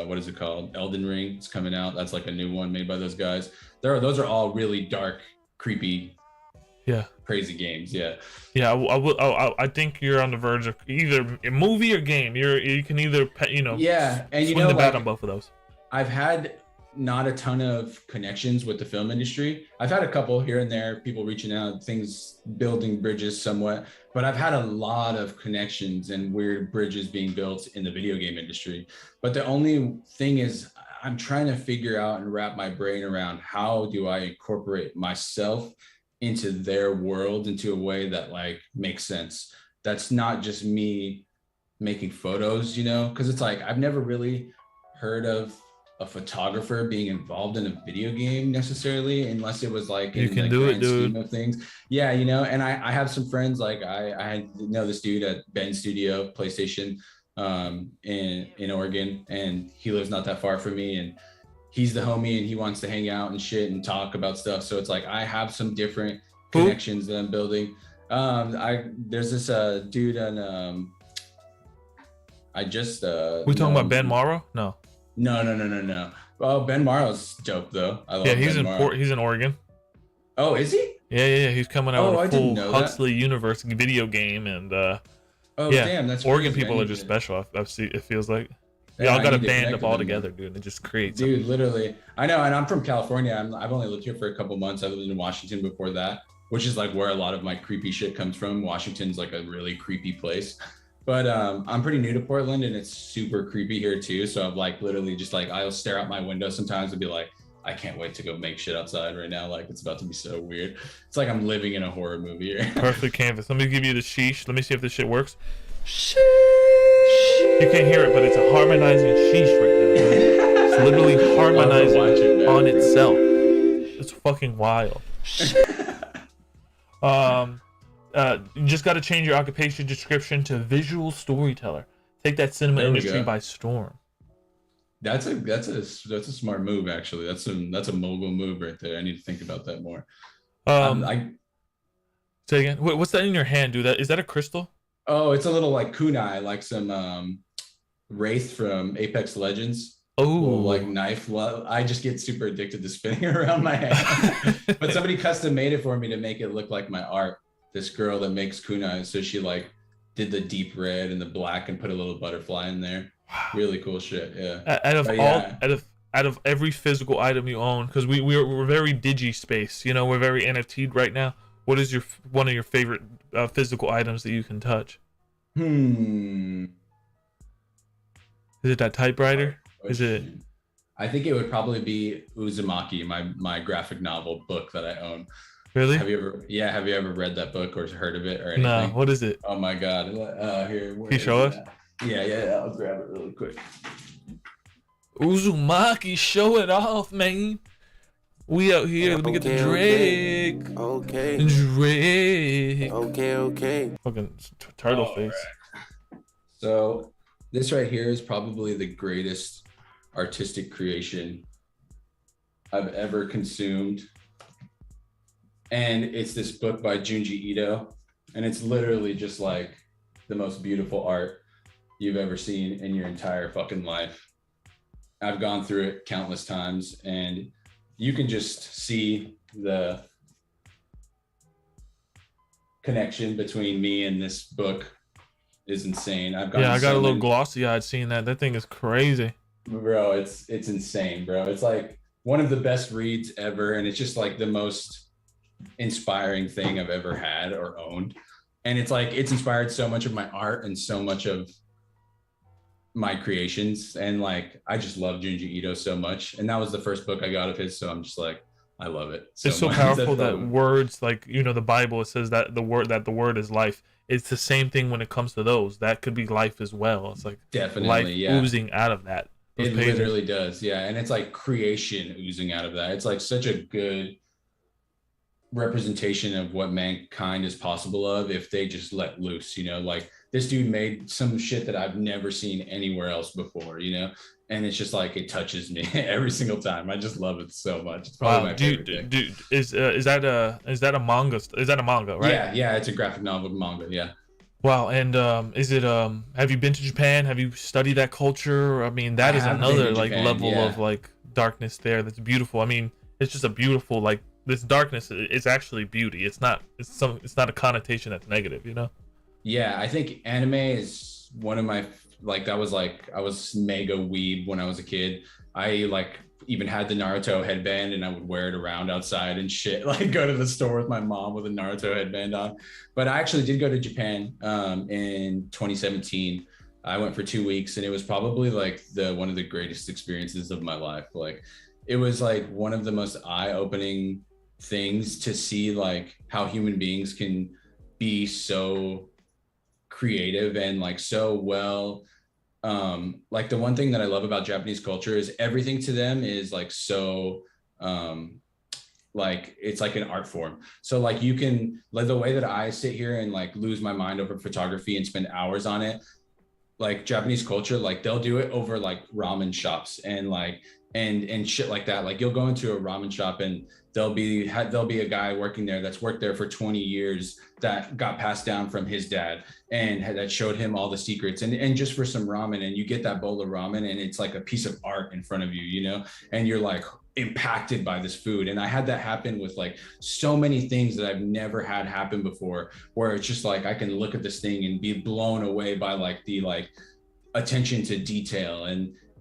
what is it called? Elden Ring. It's coming out. That's like a new one made by those guys. Those are all really dark, creepy, Yeah, crazy games. Yeah. yeah. I think you're on the verge of either a movie or game. You can either Yeah, and you swing know, the bat like, on both of those. I've had not a ton of connections with the film industry. I've had a couple here and there, people reaching out, things, building bridges somewhat, but I've had a lot of connections and weird bridges being built in the video game industry. But the only thing is, I'm trying to figure out and wrap my brain around, how do I incorporate myself into their world into a way that like makes sense. That's not just me making photos, you know, because it's like I've never really heard of a photographer being involved in a video game necessarily, unless it was like You in can the do it, grand scheme dude. of things. Yeah, you know, and I have some friends, like I know this dude at Ben Studio PlayStation in Oregon, and he lives not that far from me, and he's the homie and he wants to hang out and shit and talk about stuff. So it's like I have some different connections that I'm building. There's this dude on I just We talking about Ben Morrow? No. No. Well, Ben Morrow's dope though. I love Yeah, he's Ben in Morrow. He's in Oregon. Oh, is he? Yeah. He's coming out Oh, with I a didn't full know that. Huxley universe video game, and Oh, yeah, damn, that's Oregon crazy. people are just special. I've seen, it feels like Yeah, y'all I got a need to band connect up with all them then. together, dude, and just create Dude, something. literally. I know, and I'm from California. I've only lived here for a couple months. I lived in Washington before that, which is like where a lot of my creepy shit comes from. Washington's like a really creepy place. But I'm pretty new to Portland, and it's super creepy here too. So I'm like literally just like I'll stare out my window sometimes and be like, I can't wait to go make shit outside right now. Like it's about to be so weird. It's like I'm living in a horror movie here. Perfect canvas. Let me give you the sheesh. Let me see if this shit works. Sheesh. You can't hear it, but it's a harmonizing sheesh right now. Dude. It's literally harmonizing on itself. It's fucking wild. You just got to change your occupation description to visual storyteller. Take that cinema industry by storm. That's a smart move, actually. That's a mogul move right there. I need to think about that more. Say again. What's that in your hand, dude? Is that a crystal? Oh, it's a little like kunai, like some wraith from Apex Legends. Oh, like knife. I just get super addicted to spinning around my hand. But somebody custom made it for me to make it look like my art. This girl that makes kunai, so she like did the deep red and the black and put a little butterfly in there. Wow. Really cool shit. Yeah. Out of every physical item you own, because we're very digi space. You know, we're very NFT'd right now. What is one of your favorite physical items that you can touch? Is it that typewriter? Is it? I think it would probably be Uzumaki, my graphic novel book that I own. Really? Have you ever read that book or heard of it or anything? No. What is it? Oh my god. Here. Can you show us? Yeah. I'll grab it really quick. Uzumaki, show it off, man. We out here. Let me get the Drake. Okay. Drake. Okay. Fucking turtle face. Right. So this right here is probably the greatest artistic creation I've ever consumed. And it's this book by Junji Ito. And it's literally just like the most beautiful art you've ever seen in your entire fucking life. I've gone through it countless times, and you can just see the connection between me and this book is insane. I got a little glossy eyed seeing that. That thing is crazy. Bro, it's insane, bro. It's like one of the best reads ever, and it's just like the most inspiring thing I've ever had or owned. And it's like it's inspired so much of my art and so much of my creations, and like I just love Junji Ito so much, and that was the first book I got of his, so I'm just like I love it it's so powerful that words, like, you know, the Bible, it says that the word is life. It's the same thing when it comes to those. That could be life as well. It's like definitely life oozing out of that. It literally does. Yeah. And it's like creation oozing out of that. It's like such a good representation of what mankind is possible of if they just let loose, you know, like this dude made some shit that I've never seen anywhere else before, you know, and it's just like it touches me every single time. I just love it so much. It's probably my favorite thing. Dude, is that a manga? Is that a manga, right? Yeah, it's a graphic novel manga. Yeah. Wow, and is it have you been to Japan? Have you studied that culture? I mean, that is another like level of like darkness there that's beautiful. I mean, it's just a beautiful, like, this darkness is actually beauty. It's not a connotation that's negative, you know? Yeah, I think anime is one of my I was mega weeb when I was a kid. I like even had the Naruto headband and I would wear it around outside and shit, like go to the store with my mom with a Naruto headband on. But I actually did go to Japan in 2017. I went for 2 weeks, and it was probably like one of the greatest experiences of my life. Like it was like one of the most eye-opening things to see like how human beings can be so creative and like so well. Like the one thing that I love about Japanese culture is everything to them is like so like it's like an art form. So like you can, like the way that I sit here and like lose my mind over photography and spend hours on it, like Japanese culture, like they'll do it over like ramen shops and like and shit like that. Like you'll go into a ramen shop and there'll be a guy working there that's worked there for 20 years that got passed down from his dad and that showed him all the secrets and just for some ramen, and you get that bowl of ramen and it's like a piece of art in front of you, you know, and you're like, impacted by this food. And I had that happen with like so many things that I've never had happen before, where it's just like I can look at this thing and be blown away by like the like attention to detail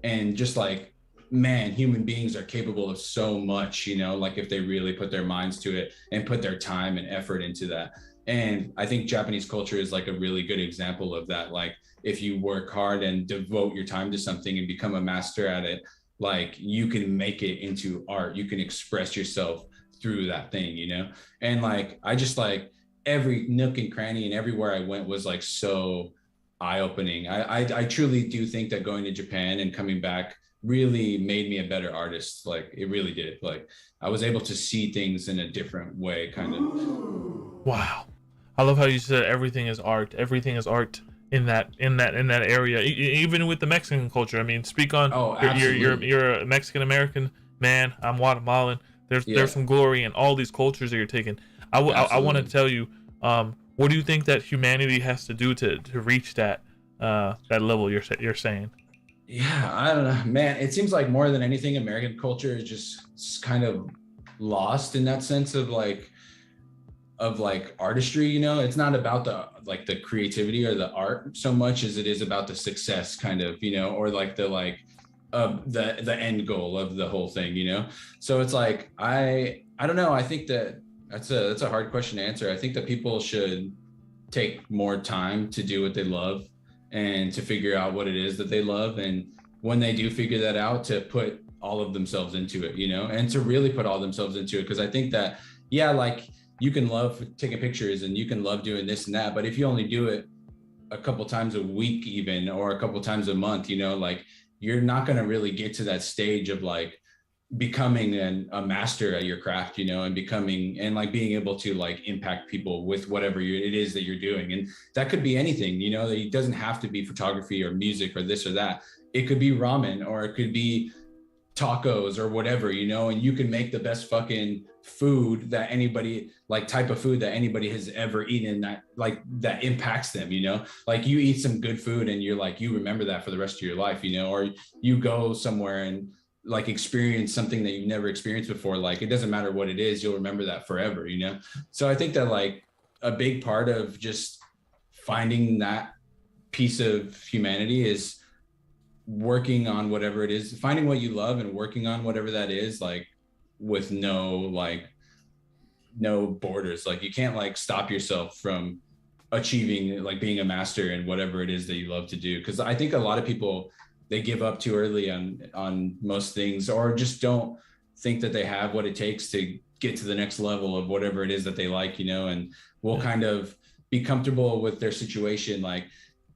and just like, man, human beings are capable of so much, you know, like if they really put their minds to it and put their time and effort into that. And I think Japanese culture is like a really good example of that. Like if you work hard and devote your time to something and become a master at it, like you can make it into art, you can express yourself through that thing, you know? And like, I just like every nook and cranny and everywhere I went was like so eye-opening. I truly do think that going to Japan and coming back really made me a better artist. Like it really did. Like I was able to see things in a different way, kind of. Wow. I love how you said everything is art. Everything is art in that area. Even with the Mexican culture. I mean, speak on you're a Mexican American man. I'm Guatemalan. There's some glory in all these cultures that you're taking. I want to tell you, what do you think that humanity has to do to reach that level you're saying? Yeah, I don't know, man. It seems like more than anything, American culture is just kind of lost in that sense of like artistry, you know. It's not about the creativity or the art so much as it is about the success, kind of, you know, or like the end goal of the whole thing, you know. So it's like I don't know. I think that's a hard question to answer. I think that people should take more time to do what they love and to figure out what it is that they love. And when they do figure that out, to put all of themselves into it, you know, and to really put all themselves into it. Because I think that, yeah, like you can love taking pictures and you can love doing this and that, but if you only do it a couple times a week even, or a couple times a month, you know, like you're not going to really get to that stage of like becoming a master at your craft, you know, and becoming and like being able to like impact people with whatever it is that you're doing. And that could be anything, you know. It doesn't have to be photography or music or this or that. It could be ramen, or it could be tacos or whatever, you know. And you can make the best fucking food that anybody, like type of food that anybody has ever eaten, that like that impacts them, you know. Like you eat some good food and you're like, you remember that for the rest of your life, you know. Or you go somewhere and like experience something that you've never experienced before. Like it doesn't matter what it is, you'll remember that forever, you know. So I think that like a big part of just finding that piece of humanity is working on whatever it is, finding what you love and working on whatever that is, like with no borders. Like you can't like stop yourself from achieving, like being a master in whatever it is that you love to do. Because I think a lot of people, they give up too early on most things, or just don't think that they have what it takes to get to the next level of whatever it is that they like, you know, and will kind of be comfortable with their situation. Like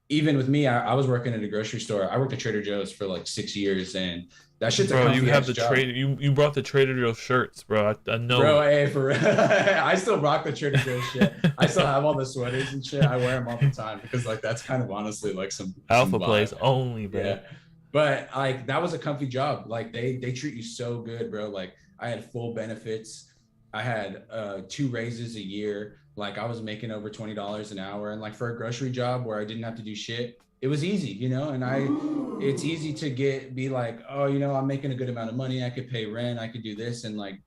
even with me, I was working at a grocery store. I worked at Trader Joe's for like 6 years, and that shit's a comfy ass job. You brought the Trader Joe's shirts, bro. I know. Bro, hey, for real. I still rock the Trader Joe's shit. I still have all the sweaters and shit. I wear them all the time because like that's kind of honestly like some alpha plays only, bro. Yeah. But like that was a comfy job. Like they treat you so good, bro. Like I had full benefits. I had 2 raises a year. Like I was making over $20 an hour. And like for a grocery job where I didn't have to do shit, it was easy, you know. And it's easy to be like, oh, you know, I'm making a good amount of money. I could pay rent. I could do this. And like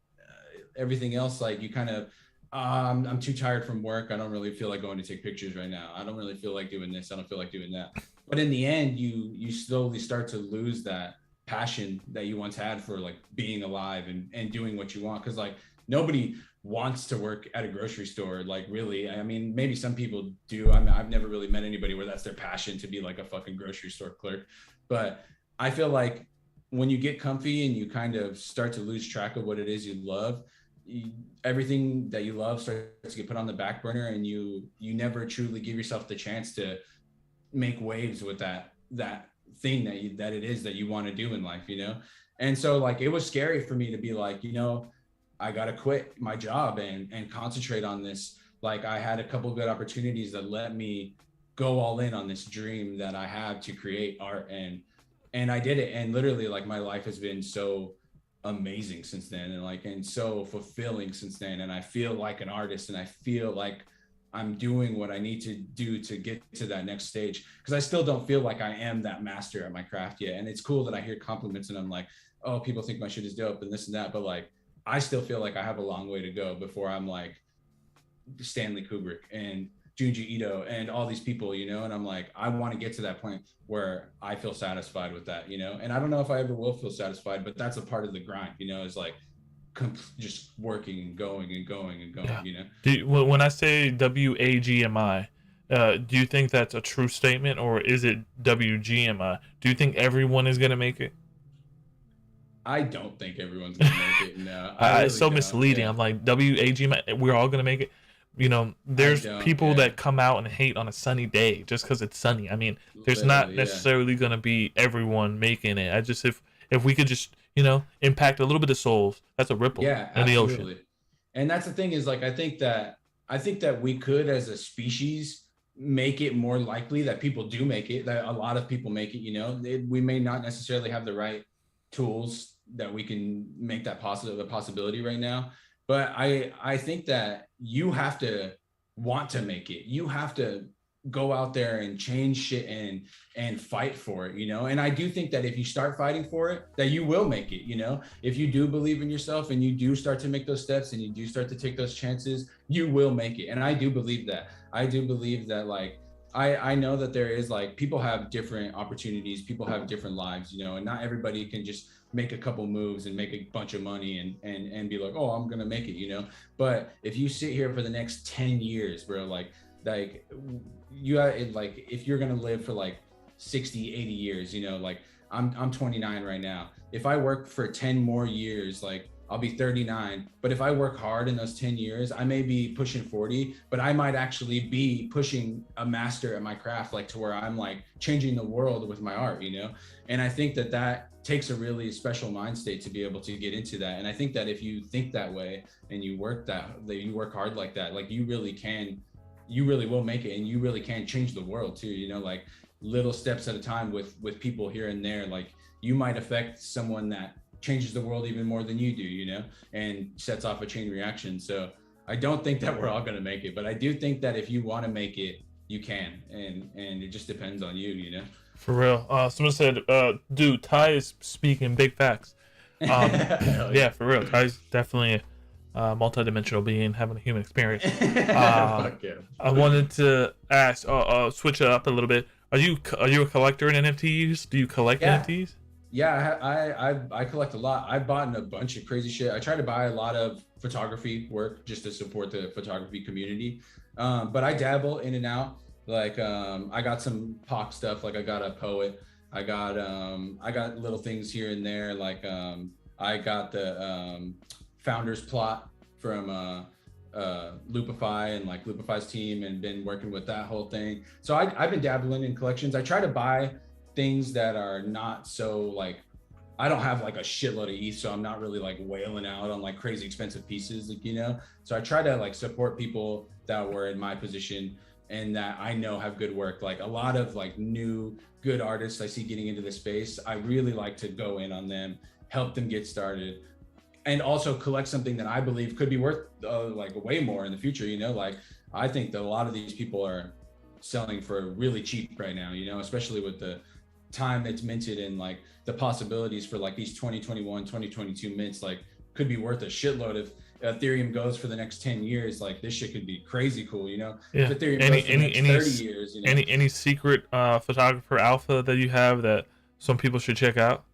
everything else, like you kind of, I'm too tired from work. I don't really feel like going to take pictures right now. I don't really feel like doing this. I don't feel like doing that. But in the end, you slowly start to lose that passion that you once had for like being alive and doing what you want. Because like nobody wants to work at a grocery store, like really. I mean, maybe some people do. I mean, I've never really met anybody where that's their passion, to be like a fucking grocery store clerk. But I feel like when you get comfy and you kind of start to lose track of what it is you love, everything that you love starts to get put on the back burner, and you never truly give yourself the chance to make waves with that thing that it is that you want to do in life, you know. And so like it was scary for me to be like, you know, I gotta quit my job and concentrate on this. Like I had a couple good opportunities that let me go all in on this dream that I have to create art, and I did it. And literally like my life has been so amazing since then, and so fulfilling since then. And I feel like an artist, and I feel like I'm doing what I need to do to get to that next stage, because I still don't feel like I am that master at my craft yet. And it's cool that I hear compliments and I'm like, oh, people think my shit is dope and this and that, but like I still feel like I have a long way to go before I'm like Stanley Kubrick and Junji Ito and all these people, you know, and I'm like, I want to get to that point where I feel satisfied with that, you know, and I don't know if I ever will feel satisfied, but that's a part of the grind, you know, is like just working and going and going and going, you know. When I say WAGMI, do you think that's a true statement, or is it WGMI? Do you think everyone is going to make it? I don't think everyone's going to make it. No, It's so misleading. Yeah. I'm like, WAGMI, we're all going to make it. You know, there's people that come out and hate on a sunny day just because it's sunny. I mean, there's not necessarily going to be everyone making it. I just, if we could just, you know, impact a little bit of souls, that's a ripple in the ocean. And that's the thing is, like, I think that we could, as a species, make it more likely that people do make it, that a lot of people make it, you know. We may not necessarily have the right tools that we can make that a possibility right now. But I think that you have to want to make it. You have to go out there and change shit and fight for it, you know? And I do think that if you start fighting for it, that you will make it, you know? If you do believe in yourself and you do start to make those steps and you do start to take those chances, you will make it. And I do believe that. I do believe that, like, I know that there is, like, people have different opportunities, people have different lives, you know, and not everybody can just make a couple moves and make a bunch of money and be like, oh, I'm gonna make it, you know. But if you sit here for the next 10 years, bro, like you like, if you're gonna live for like 60, 80 years, you know, like I'm 29 right now. If I work for 10 more years, like, I'll be 39, but if I work hard in those 10 years, I may be pushing 40, but I might actually be pushing a master at my craft, like, to where I'm like changing the world with my art, you know? And I think that takes a really special mind state to be able to get into that. And I think that if you think that way and you work hard like that, like, you really will make it, and you really can change the world too, you know, like little steps at a time with people here and there. Like, you might affect someone that changes the world even more than you do, you know, and sets off a chain reaction. So I don't think that we're all going to make it, but I do think that if you want to make it, you can, and it just depends on you, you know. For real. Someone said, dude, Ty is speaking big facts. Yeah, for real. Ty's definitely a multi-dimensional being having a human experience. Fuck yeah. I wanted to ask, switch it up a little bit. Are you a collector in NFTs? Do you collect NFTs? Yeah, I collect a lot. I bought a bunch of crazy shit. I try to buy a lot of photography work just to support the photography community. But I dabble in and out. Like, I got some POC stuff. Like, I got a poet. I got little things here and there. Like, I got the founder's plot from Loopify and like Loopify's team, and been working with that whole thing. So I've been dabbling in collections. I try to buy things that are not so, like, I don't have like a shitload of ETH, so I'm not really like wailing out on like crazy expensive pieces, like, you know. So I try to like support people that were in my position and that I know have good work. Like, a lot of like new good artists I see getting into this space, I really like to go in on them, help them get started, and also collect something that I believe could be worth like way more in the future, you know. Like, I think that a lot of these people are selling for really cheap right now, you know, especially with the time that's minted and like the possibilities for like these 2021, 2022 mints, like, could be worth a shitload. If Ethereum goes for the next 10 years, like, this shit could be crazy cool, you know. Yeah. If Ethereum goes for the next 30 years, you know. Any secret photographer alpha that you have that some people should check out?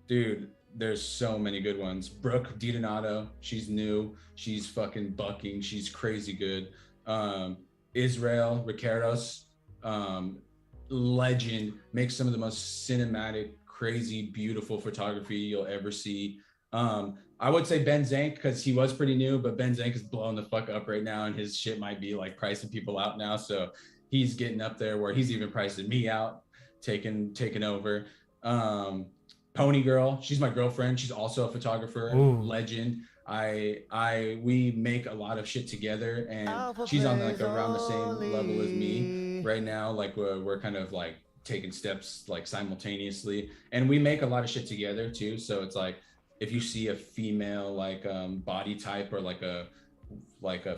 Dude, there's so many good ones. Brooke DiDonato, she's new, she's fucking bucking, she's crazy good. Israel Ricardos, legend, makes some of the most cinematic, crazy, beautiful photography you'll ever see. I would say Ben Zank, because he was pretty new, but Ben Zank is blowing the fuck up right now, and his shit might be like pricing people out now. So he's getting up there where he's even pricing me out, taking over. Pony Girl, she's my girlfriend. She's also a photographer. Ooh. Legend. We make a lot of shit together, and she's on like around the same level as me right now. Like, we're kind of like taking steps like simultaneously, and we make a lot of shit together too. So it's like, if you see a female like body type, or like a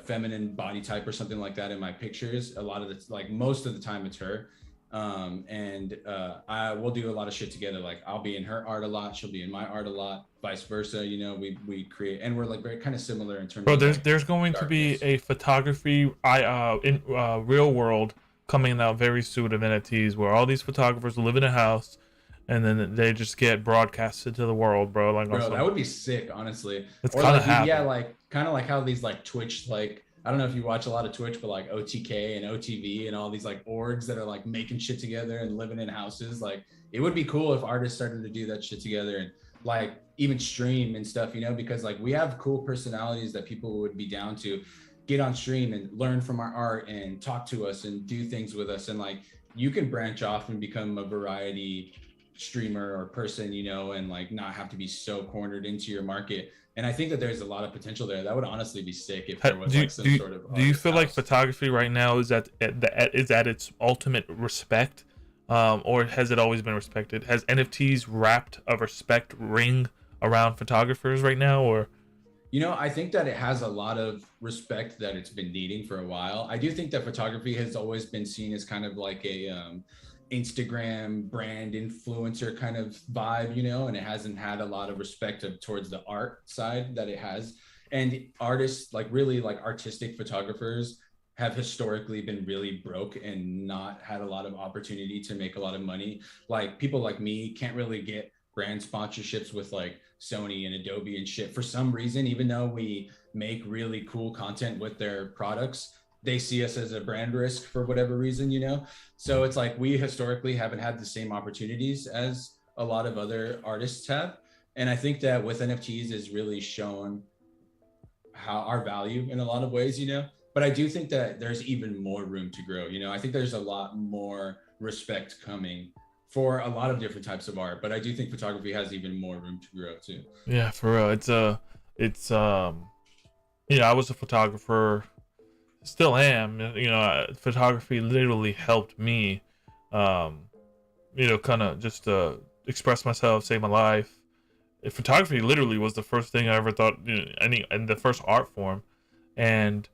feminine body type or something like that in my pictures, a lot of the, like, most of the time it's her. I will do a lot of shit together. Like I'll be in her art a lot, she'll be in my art a lot, vice versa. You know, we create, and we're like very kind of similar in terms Bro, of like there's going to be darkness. a photography in real world coming out very soon of NFTs where all these photographers live in a house and then they just get broadcasted to the world, bro. Like on Bro, that some, would be sick, honestly. it's Or kind of like, yeah, happening. like kind of like how these like Twitch, like I don't know if you watch a lot of Twitch, but like OTK and OTV and all these like orgs that are like making shit together and living in houses. Like it would be cool if artists started to do that shit together and like even stream and stuff, you know, because like we have cool personalities that people would be down to get on stream and learn from our art and talk to us and do things with us. And like you can branch off and become a variety streamer or person, you know, and like not have to be so cornered into your market. And I think that there's a lot of potential there. That would honestly be sick if there was like some sort of Do you artist feel like house. photography right now is at its ultimate respect, or has it always been respected? Has NFTs wrapped a respect ring around photographers right now, or You know, I think that it has a lot of respect that it's been needing for a while. I do think that photography has always been seen as kind of like a Instagram brand influencer kind of vibe, you know, and it hasn't had a lot of respect towards the art side that it has. And artists, like really like artistic photographers, have historically been really broke and not had a lot of opportunity to make a lot of money. Like people like me can't really get brand sponsorships with like Sony and Adobe and shit for some reason, even though we make really cool content with their products, they see us as a brand risk for whatever reason, you know? So it's like we historically haven't had the same opportunities as a lot of other artists have. And I think that with NFTs is really shown how our value in a lot of ways, you know? But I do think that there's even more room to grow, you know? I think there's a lot more respect coming for a lot of different types of art, but I do think photography has even more room to grow too. yeah, for real? It's I was a photographer, still am. You know, photography literally helped me, kind of just express myself, save my life. Photography literally was the first thing I ever thought, and the first art form, and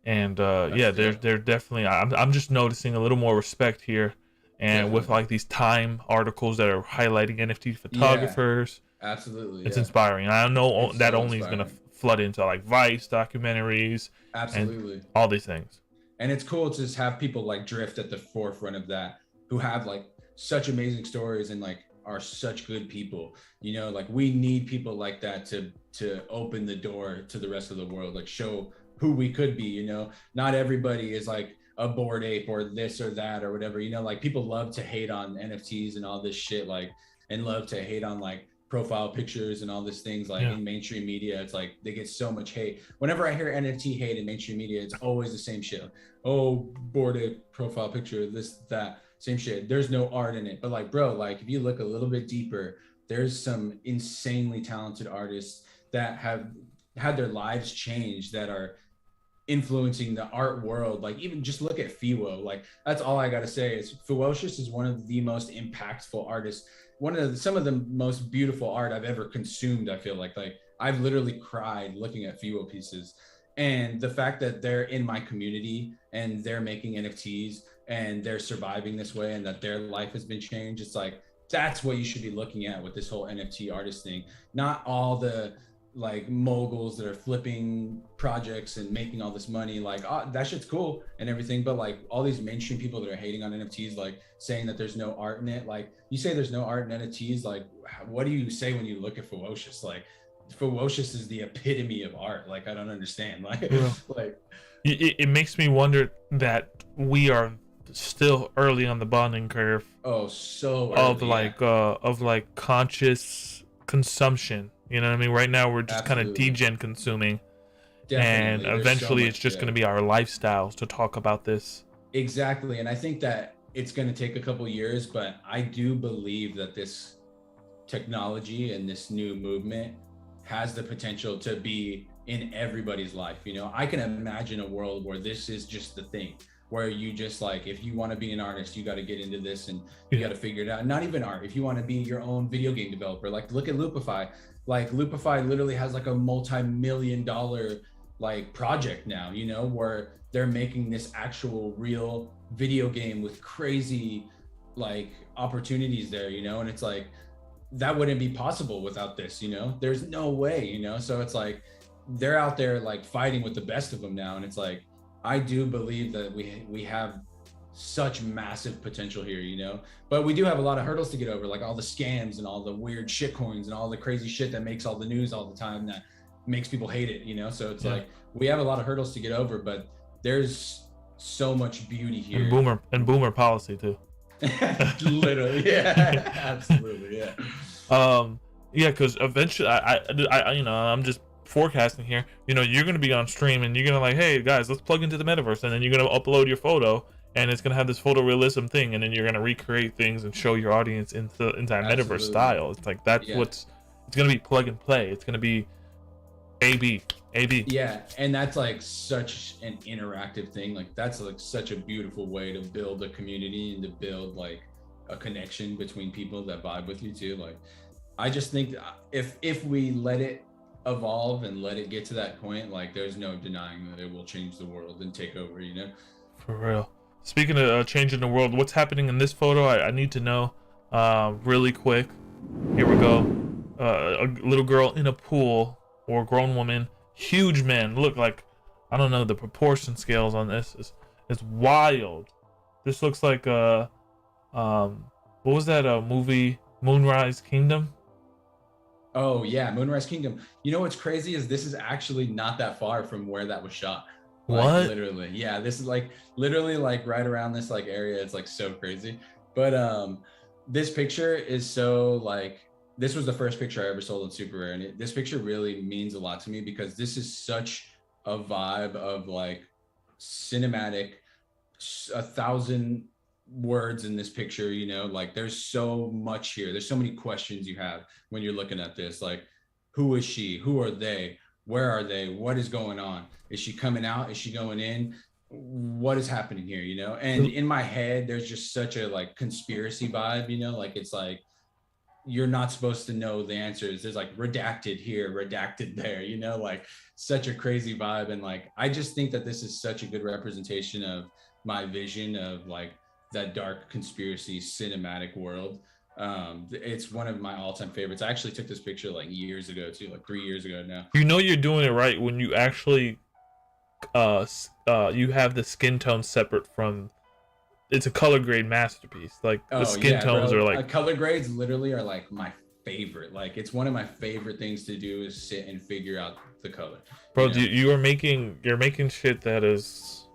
yeah, they're definitely. I'm just noticing a little more respect here, and with Definitely. like these Time articles that are highlighting NFT Yeah, photographers, absolutely. it's Yeah. inspiring. I know It's that so only is gonna inspiring. flood into like Vice documentaries and Absolutely. all these things. And it's cool to just have people like drift at the forefront of that who have like such amazing stories and like are such good people, you know, like we need people like that to open the door to the rest of the world, like show who we could be, you know. Not everybody is like a bored ape or this or that or whatever, you know, like people love to hate on NFTs and all this shit, like, and love to hate on like profile pictures and all these things like Yeah. in mainstream media. It's like they get so much hate. Whenever I hear NFT hate in mainstream media, it's always the same shit. Oh, bored ape profile picture, this, that, same shit. There's no art in it. But like, bro, like if you look a little bit deeper, there's some insanely talented artists that have had their lives changed, that are influencing the art world. Like even just look at Fiwo. Like that's all I gotta say is Ferocious is one of the most impactful artists, one of some of the most beautiful art I've ever consumed. I feel like I've literally cried looking at Fiwo pieces. And the fact that they're in my community and they're making NFTs and they're surviving this way and that their life has been changed, it's like that's what you should be looking at with this whole NFT artist thing. Not all the like moguls that are flipping projects and making all this money. Like that shit's cool and everything, but like all these mainstream people that are hating on NFTs, like saying that there's no art in it. Like you say there's no art in NFTs, like what do you say when you look at Ferocious? Like Ferocious is the epitome of art. Like I don't understand. Like Yeah. like It makes me wonder that we are still early on the bonding curve oh, so of early. Yeah, like conscious consumption. You know what I mean? Right now we're just kind of absolutely. degen consuming, and Definitely. There's so eventually it's much. just Yeah. going to be our lifestyles to talk about this. Exactly. And I think that it's going to take a couple years, but I do believe that this technology and this new movement has the potential to be in everybody's life. You know, I can imagine a world where this is just the thing, where you just like, if you want to be an artist, you got to get into this and you Yeah. got to figure it out. Not even art. If you want to be your own video game developer, like look at Loopify. Like Loopify literally has like a multi-million-dollar like project now, you know, where they're making this actual real video game with crazy like opportunities there, you know, and it's like that wouldn't be possible without this, you know, there's no way, you know. So it's like they're out there like fighting with the best of them now, and it's like I do believe that we have such massive potential here, you know, but we do have a lot of hurdles to get over, like all the scams and all the weird shit coins and all the crazy shit that makes all the news all the time that makes people hate it, you know. So it's like we have a lot of hurdles to get over, but there's so much beauty here. And boomer policy too. Literally, yeah. Absolutely, yeah. Yeah, because eventually I you know, I'm just forecasting here, you know, you're gonna be on stream and you're gonna like, hey guys, let's plug into the metaverse, and then you're gonna upload your photo and it's gonna have this photorealism thing, and then you're gonna recreate things and show your audience into that metaverse style. It's like that's it's gonna be plug and play. It's gonna be AB. Yeah, and that's like such an interactive thing. Like that's like such a beautiful way to build a community and to build like a connection between people that vibe with you too. Like I just think if we let it evolve and let it get to that point, like there's no denying that it will change the world and take over, you know. For real. Speaking of changing the world, what's happening in this photo? I need to know really quick. Here we go. A little girl in a pool, or a grown woman. Huge man. Look, like, I don't know, the proportion scales on this is wild. This looks like what was that movie, Moonrise Kingdom? Oh yeah, Moonrise Kingdom. You know what's crazy is this is actually not that far from where that was shot. Like, what? Literally, yeah. This is like literally like right around this like area. It's like so crazy. But this picture is so like, this was the first picture I ever sold on Super Rare, and this picture really means a lot to me because this is such a vibe of like cinematic, 1,000 words in this picture, you know, like there's so much here. There's so many questions you have when you're looking at this, like who is she? Who are they? Where are they? What is going on? Is she coming out? Is she going in? What is happening here, you know? And in my head, there's just such a like conspiracy vibe, you know, like it's like you're not supposed to know the answers. There's like redacted here, redacted there, you know, like such a crazy vibe. And like, I just think that this is such a good representation of my vision of like that dark conspiracy cinematic world. It's one of my all-time favorites. I actually took this picture like years ago too, like 3 years ago now. You know you're doing it right when you actually you have the skin tone separate from, it's a color grade masterpiece. Like the skin tones are like color grades literally are like my favorite. Like it's one of my favorite things to do is sit and figure out the color. Bro, you're making shit that is,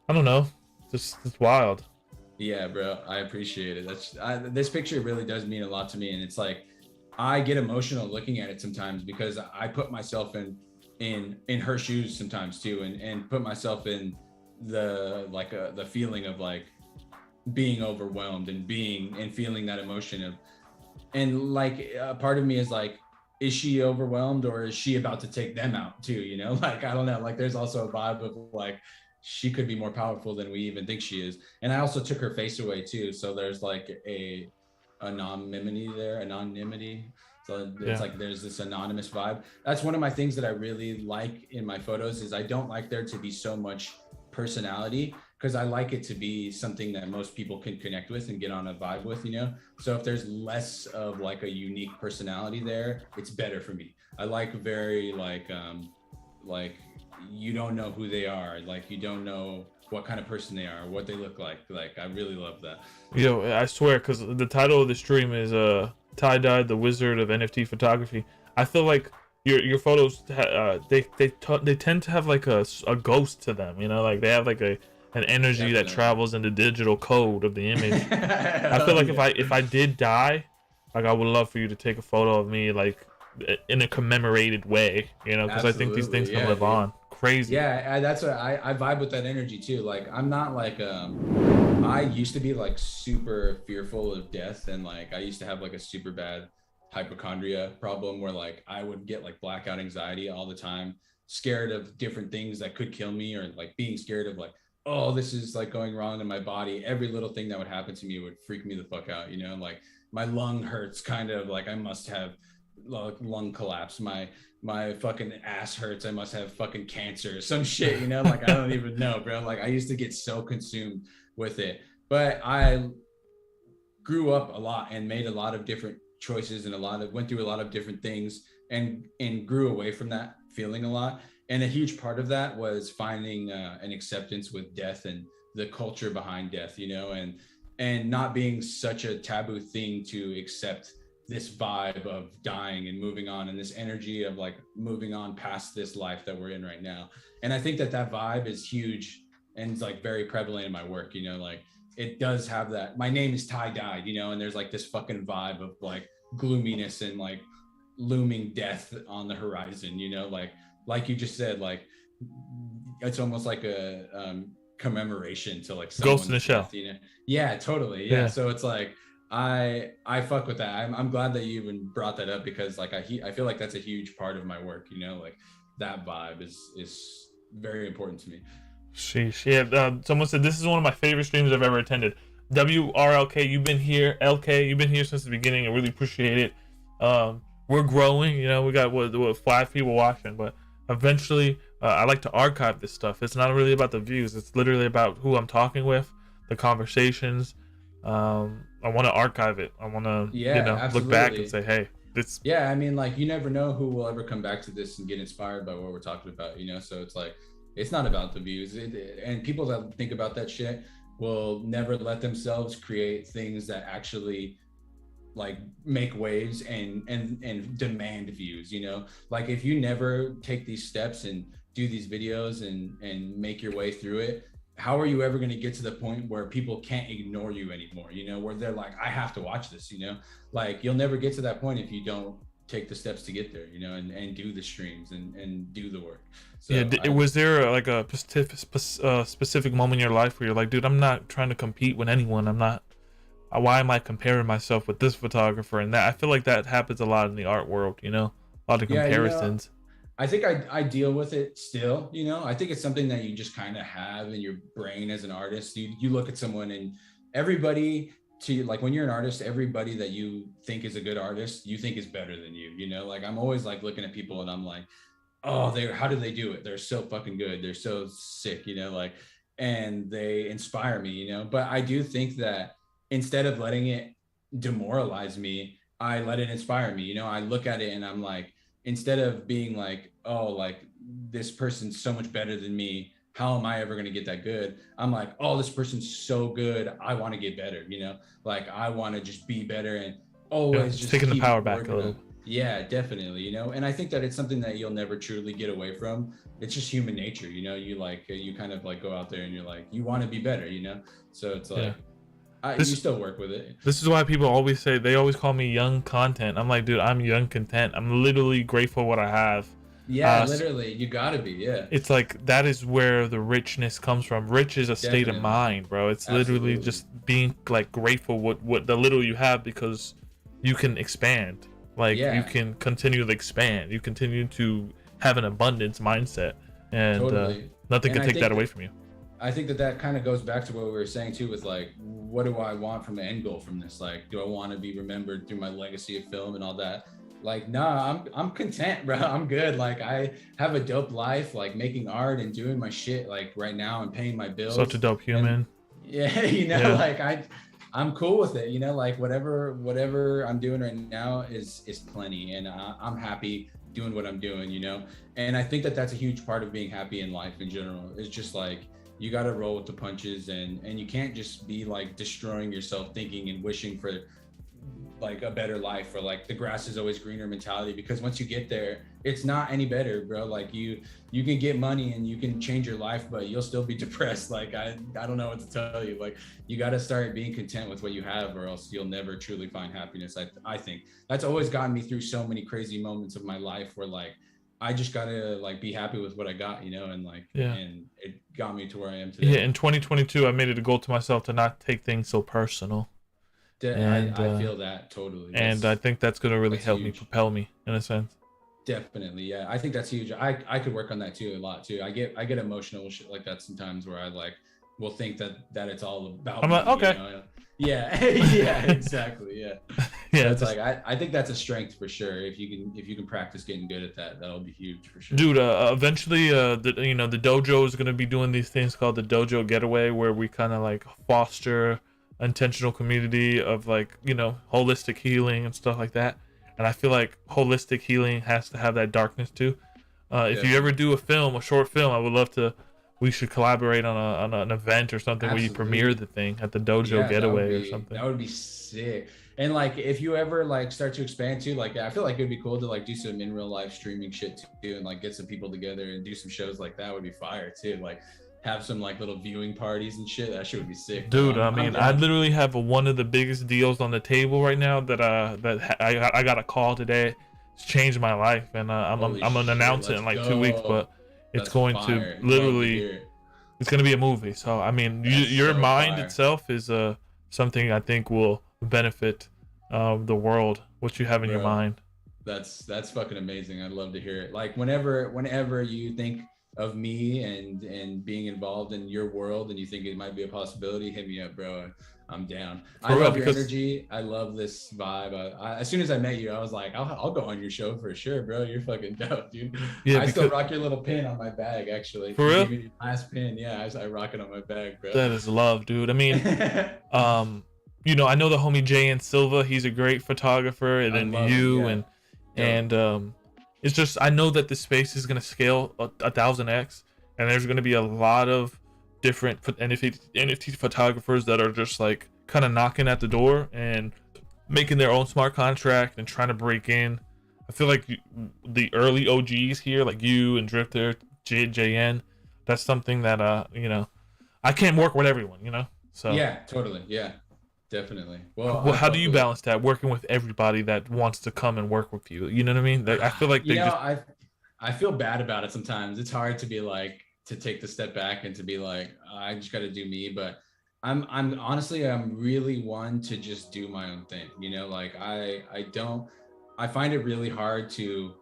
I don't know, just it's wild. Yeah, bro, I appreciate it. This picture really does mean a lot to me, and it's like I get emotional looking at it sometimes because I put myself in her shoes sometimes too, and put myself in the feeling of like being overwhelmed and feeling that emotion of, and like a part of me is like, is she overwhelmed or is she about to take them out too, you know? Like I don't know, like there's also a vibe of like she could be more powerful than we even think she is. And I also took her face away too, so there's like a anonymity there. So it's like there's this anonymous vibe. That's one of my things that I really like in my photos is I don't like there to be so much personality, because I like it to be something that most people can connect with and get on a vibe with, you know? So if there's less of like a unique personality there, it's better for me. I like very like you don't know who they are, like you don't know what kind of person they are, what they look like I really love that. Yo, I swear, because the title of the stream is TYEDIED, the Wizard of NFT Photography. I feel like your photos they tend to have like a ghost to them, you know, like they have like an energy that travels in the digital code of the image. I feel like if I did die, like I would love for you to take a photo of me like in a commemorated way, you know, because I think these things can live on. Crazy. Yeah, that's what I vibe with that energy too. Like I'm not like I used to be like super fearful of death, and like I used to have like a super bad hypochondria problem where like I would get like blackout anxiety all the time, scared of different things that could kill me, or like being scared of like, oh, this is like going wrong in my body. Every little thing that would happen to me would freak me the fuck out, you know? Like my lung hurts, kind of like I must have lung collapse. My fucking ass hurts, I must have fucking cancer or some shit, you know? Like I don't even know, bro. Like I used to get so consumed with it. But grew up a lot and made a lot of different choices and went through a lot of different things and grew away from that feeling a lot. And a huge part of that was finding an acceptance with death and the culture behind death, you know, and not being such a taboo thing to accept this vibe of dying and moving on, and this energy of like moving on past this life that we're in right now. And I think that vibe is huge and it's like very prevalent in my work, you know, like it does have that. My name is tie-dyed, you know, and there's like this fucking vibe of like gloominess and like looming death on the horizon, you know, like you just said, like it's almost like a commemoration to like Ghost in the Shell. You know? Yeah, totally. Yeah. So it's like I fuck with that. I'm glad that you even brought that up, because like I feel like that's a huge part of my work, you know, like that vibe is very important to me. Sheesh. Yeah, someone said this is one of my favorite streams I've ever attended. WRLK, you've been here. LK, you've been here since the beginning. I really appreciate it. We're growing, you know, we got what 5 people watching, but eventually I like to archive this stuff. It's not really about the views, it's literally about who I'm talking with, the conversations. I want to archive it. I want to, you know, absolutely. look back and say, hey, this. Yeah, I mean, like you never know who will ever come back to this and get inspired by what we're talking about, you know. So it's like, it's not about the views, and people that think about that shit will never let themselves create things that actually like make waves and demand views, you know. Like if you never take these steps and do these videos and make your way through it, how are you ever going to get to the point where people can't ignore you anymore, you know, where they're like, I have to watch this, you know. Like you'll never get to that point if you don't take the steps to get there, you know, and do the streams and do the work. So yeah, was there like a specific moment in your life where you're like, dude, I'm not trying to compete with anyone, I'm not, why am I comparing myself with this photographer and that? I feel like that happens a lot in the art world, you know, a lot of comparisons. You know, I think I deal with it still, you know. I think it's something that you just kind of have in your brain as an artist. You look at someone and everybody, to like when you're an artist, everybody that you think is a good artist, you think is better than you, you know. Like I'm always like looking at people and I'm like, oh, how do they do it? They're so fucking good. They're so sick, you know, like, and they inspire me, you know. But I do think that instead of letting it demoralize me, I let it inspire me, you know. I look at it and I'm like, instead of being like, oh, like this person's so much better than me, how am I ever going to get that good? I'm like, oh, this person's so good, I want to get better, you know. Like I want to just be better and always just taking the power back a little. Yeah, definitely, you know. And I think that it's something that you'll never truly get away from. It's just human nature, you know. You kind of like go out there and you're like, you want to be better, you know. So it's like, you still work with it. This is why people always say, they always call me young content. I'm like, dude, I'm young content. I'm literally grateful what I have. Yeah, literally, you gotta be. Yeah, it's like that is where the richness comes from. Rich is a state of mind, bro. It's literally just being like grateful what the little you have, because you can expand. Like you can continue to expand. You continue to have an abundance mindset, and nothing can take that away from you. I think that kind of goes back to what we were saying too, with like, what do I want from the end goal from this? Like, do I want to be remembered through my legacy of film and all that? Like, nah, I'm content, bro. I'm good. Like, I have a dope life, like making art and doing my shit. Like right now, I'm paying my bills. Such a dope human. And, yeah, you know, like I'm cool with it. You know, like whatever I'm doing right now is plenty, and I'm happy doing what I'm doing. You know, and I think that's a huge part of being happy in life in general. It's just like, you got to roll with the punches, and you can't just be like destroying yourself thinking and wishing for like a better life, or like the grass is always greener mentality, because once you get there, it's not any better, bro. Like you can get money and you can change your life, but you'll still be depressed. Like I don't know what to tell you. Like you got to start being content with what you have, or else you'll never truly find happiness. I think that's always gotten me through so many crazy moments of my life where like I just gotta like be happy with what I got, you know, and like, and it got me to where I am today. Yeah, in 2022, I made it a goal to myself to not take things so personal. And I feel that totally. And I think that's gonna really help me, propel me in a sense. Definitely, yeah. I think that's huge. I could work on that too a lot too. I get emotional with shit like that sometimes, where I like will think that it's all about. I'm like, okay. You know? Yeah, yeah, exactly, yeah. Yeah, so it's like I think that's a strength for sure. If you can practice getting good at that, that'll be huge for sure. Dude, eventually, the dojo is gonna be doing these things called the dojo getaway, where we kind of like foster intentional community of like, you know, holistic healing and stuff like that. And I feel like holistic healing has to have that darkness too. If you ever do a short film, I would love to. We should collaborate on an event or something where you premiere the thing at the Dojo Getaway or something. That would be sick. And like, if you ever like start to expand too, like I feel like it'd be cool to like do some in real life streaming shit too, and like get some people together and do some shows like that would be fire too. Like have some like little viewing parties and shit. That shit would be sick. Dude, I mean, I literally have one of the biggest deals on the table right now that I got a call today. It's changed my life, and I'm gonna announce it in like 2 weeks, but it's going to literally, it's gonna be a movie. So I mean, your mind itself is something I think will benefit the world. What you have in your mind. That's fucking amazing. I'd love to hear it. Like whenever you think of me and being involved in your world and you think it might be a possibility, hit me up, bro. I'm down. I love your energy. I love this vibe. As soon as I met you, I was like, I'll go on your show for sure, bro. You're fucking dope, dude. Yeah, I still rock your little pin on my bag, actually. For real? Your last pin, yeah. I rock it on my bag, bro. That is love, dude. I mean, you know, I know the homie Jay Silva. He's a great photographer, and then you and it's just, I know that the space is going to scale 1000x, and there's going to be a lot of different NFT photographers that are just like kind of knocking at the door and making their own smart contract and trying to break in. I feel like the early OGs here, like you and Drifter, JN, that's something that, you know, I can't work with everyone, you know? So yeah, totally. Yeah, definitely. Well, how do you balance that, working with everybody that wants to come and work with you? You know what I mean? I feel like I feel bad about it sometimes. It's hard to be like, to take the step back and to be like, I just got to do me. But I'm honestly, I'm really one to just do my own thing. You know, like I find it really hard to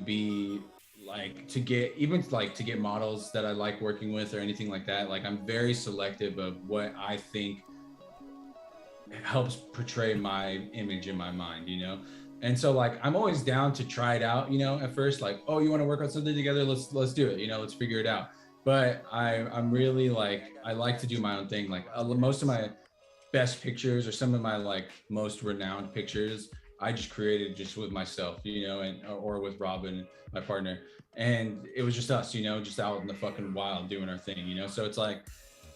be like, to get models that I like working with or anything like that. Like I'm very selective of what I think helps portray my image in my mind, you know? And so like, I'm always down to try it out, you know, at first, like, oh, you want to work on something together? Let's do it. You know, let's figure it out. But I'm really like, I like to do my own thing. Like most of my best pictures or some of my like most renowned pictures, I just created just with myself, you know, or with Robin, my partner. And it was just us, you know, just out in the fucking wild doing our thing, you know? So it's like,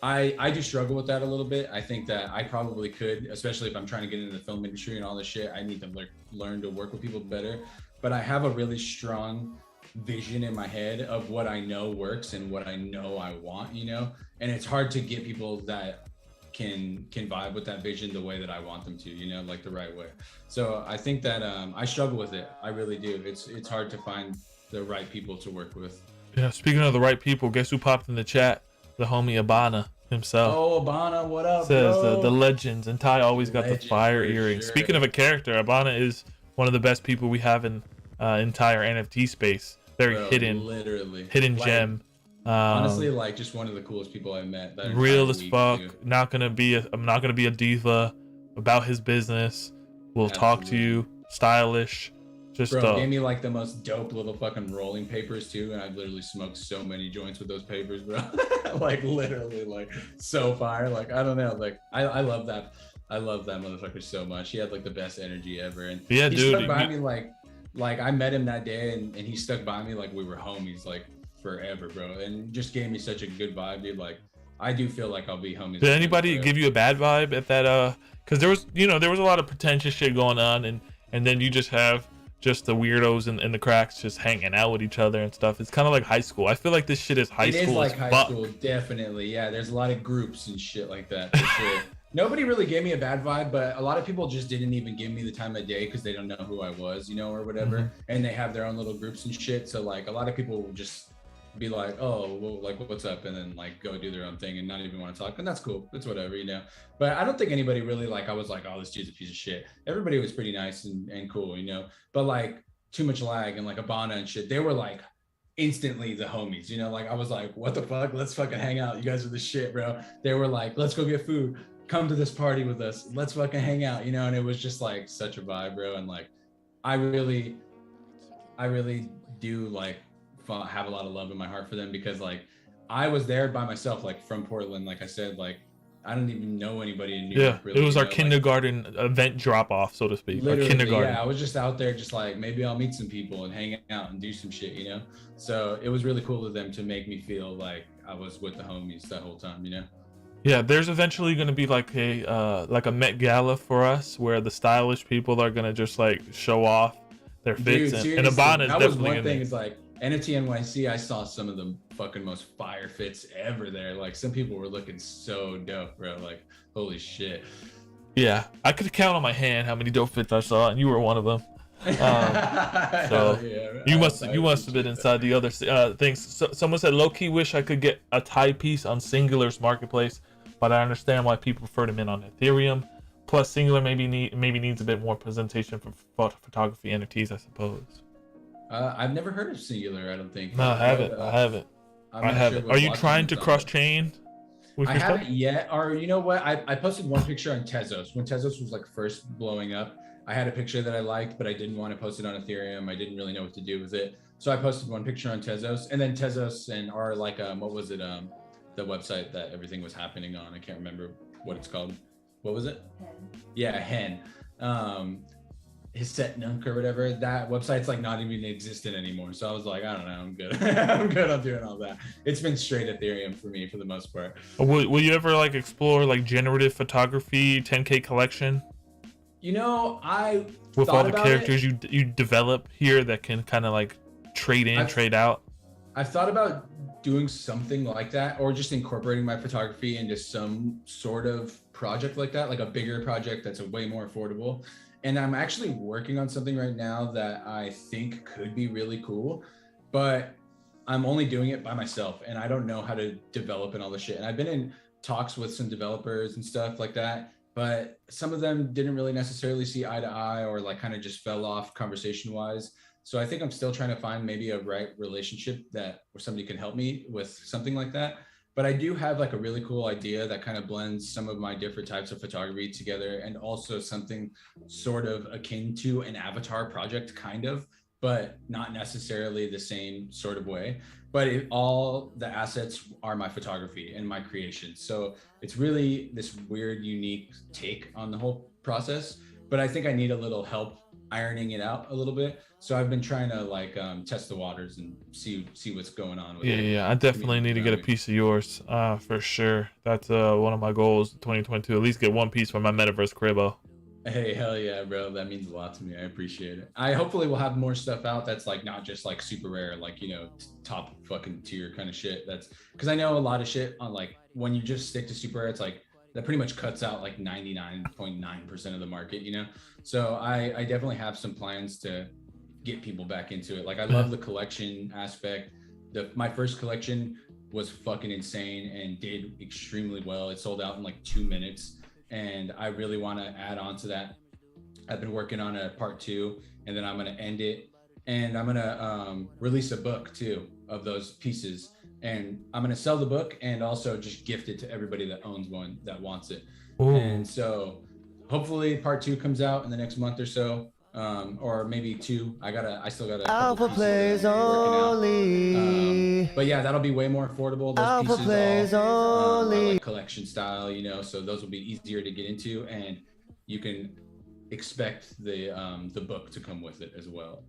I do struggle with that a little bit. I think that I probably could, especially if I'm trying to get into the film industry and all this shit, I need to learn to work with people better. But I have a really strong vision in my head of what I know works and what I know I want, you know? And it's hard to get people that can vibe with that vision the way that I want them to, you know, like the right way. So I think that I struggle with it. I really do. It's hard to find the right people to work with. Yeah, speaking of the right people, guess who popped in the chat? The homie Abana himself. Oh, Abana, what up, says bro? The legends, and Ty always got the fire earrings. Sure. Speaking of a character, Abana is one of the best people we have in entire NFT space. Very hidden, literally hidden gem. Honestly, like just one of the coolest people I met. Real as fuck. Too. I'm not gonna be a diva about his business. We'll talk to you. Stylish. Just gave me like the most dope little fucking rolling papers too, and I've literally smoked so many joints with those papers, bro. Like literally, like so fire. Like I don't know, like I love that. I love that motherfucker so much. He had like the best energy ever, and yeah, he dude. Stuck by me like I met him that day, and he stuck by me like we were homies like forever, bro, and just gave me such a good vibe, dude. Like I do feel like I'll be homies. Did anybody give you a bad vibe at that? Because there was a lot of pretentious shit going on, and then you just have just the weirdos and the cracks just hanging out with each other and stuff. It's kind of like high school. I feel like this shit is high school. It is like high school, definitely. Yeah, there's a lot of groups and shit like that. For sure. Nobody really gave me a bad vibe, but a lot of people just didn't even give me the time of day because they don't know who I was, you know, or whatever. Mm-hmm. And they have their own little groups and shit. So like a lot of people will just be like, oh, well, like what's up, and then like go do their own thing and not even want to talk, and that's cool. It's whatever, you know. But I don't think anybody really like, I was like, oh, this dude's a piece of shit. Everybody was pretty nice and cool, you know. But like Too Much Lag and like Abana and shit, they were like instantly the homies, you know. Like I was like, what the fuck, let's fucking hang out, you guys are the shit, bro. They were like, let's go get food, come to this party with us, let's fucking hang out, you know. And it was just like such a vibe, bro. And like I really do like have a lot of love in my heart for them, because like I was there by myself, like from Portland, like I said, like I don't even know anybody in New Yeah, York. Really, it was our like, kindergarten event drop off, so to speak. Our literally, kindergarten. yeah. I was just out there, just like maybe I'll meet some people and hang out and do some shit, you know. So it was really cool of them to make me feel like I was with the homies that whole time, you know. Yeah, there's eventually going to be like a Met Gala for us where the stylish people are going to just like show off their fits, Dude, and seriously, Abana is that was definitely one going thing. to. Is like NFT NYC. I saw some of the fucking most fire fits ever there. Like some people were looking so dope, bro. Like holy shit. Yeah, I could count on my hand how many dope fits I saw, and you were one of them. So Yeah, you must have been inside the other things. So, someone said low key wish I could get a tie piece on Singular's marketplace, but I understand why people prefer to mint on Ethereum. Plus, Singular maybe needs a bit more presentation for photography NFTs, I suppose. I've never heard of Singular. I don't think. No, I haven't. I haven't. Are you trying to cross chain? I haven't yet. Or you know what? I posted one picture on Tezos when Tezos was like first blowing up. I had a picture that I liked, but I didn't want to post it on Ethereum. I didn't really know what to do with it. So I posted one picture on Tezos, and then Tezos and our like what was it? The website that everything was happening on. I can't remember what it's called. What was it? Yeah, Hen. His set nunk or whatever. That website's like not even existent anymore. So I was like, I don't know, I'm good. I'm good on doing all that. It's been straight Ethereum for me for the most part. Will you ever like explore like generative photography 10K collection? You know, I with all the characters you develop here that can kind of like trade in, trade out. I've thought about doing something like that, or just incorporating my photography into some sort of project like that, like a bigger project that's way more affordable. And I'm actually working on something right now that I think could be really cool, but I'm only doing it by myself and I don't know how to develop and all this shit. And I've been in talks with some developers and stuff like that, but some of them didn't really necessarily see eye to eye or like kind of just fell off conversation wise. So I think I'm still trying to find maybe a right relationship where somebody can help me with something like that. But I do have like a really cool idea that kind of blends some of my different types of photography together, and also something sort of akin to an avatar project, kind of, but not necessarily the same sort of way. But all the assets are my photography and my creation. So it's really this weird, unique take on the whole process. But I think I need a little help ironing it out a little bit. So I've been trying to like test the waters and see what's going on with it. Yeah, I definitely need to get a piece of yours for sure. That's one of my goals 2022, at least get one piece for my metaverse cribbo. Hey, hell yeah, bro. That means a lot to me. I appreciate it. I hopefully will have more stuff out that's like not just like super rare, like, you know, top fucking tier kind of shit. That's because I know a lot of shit on like when you just stick to super rare, it's like that pretty much cuts out like 99.9% of the market, you know? So I definitely have some plans to get people back into it. Like I love the collection aspect. My first collection was fucking insane and did extremely well. It sold out in like 2 minutes. And I really want to add on to that. I've been working on a part 2, and then I'm going to end it. And I'm going to release a book too of those pieces. And I'm going to sell the book and also just gift it to everybody that owns one that wants it. Ooh. And so hopefully part 2 comes out in the next month or so. Or maybe 2. I still got a Alpha plays only. But yeah, that'll be way more affordable. Those Alpha pieces plays are only. like collection style, you know, so those will be easier to get into, and you can expect the book to come with it as well.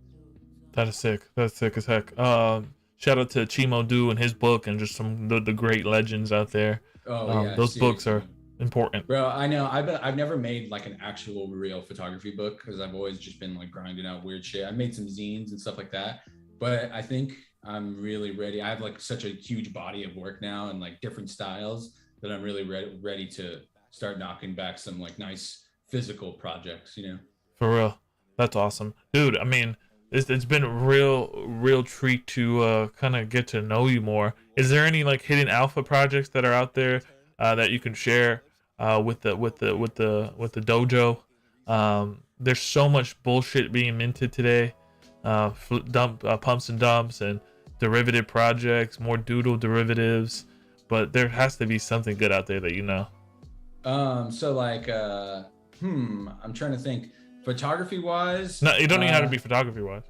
That is sick. That's sick as heck. Shout out to Chimo Do and his book, and just some of the great legends out there. Yeah, those books are important, bro. I know. I've never made like an actual real photography book because I've always just been like grinding out weird shit. I made some zines and stuff like that, but I think I'm really ready. I have like such a huge body of work now and like different styles that I'm really ready to start knocking back some like nice physical projects, you know. For real. That's awesome, dude. I mean, it's been a real treat to kind of get to know you more. Is there any like hidden alpha projects that are out there that you can share with the dojo? There's so much bullshit being minted today, pumps and dumps and derivative projects, more doodle derivatives, but there has to be something good out there that you know. So like I'm trying to think. Photography wise, no, you don't even have to be photography wise.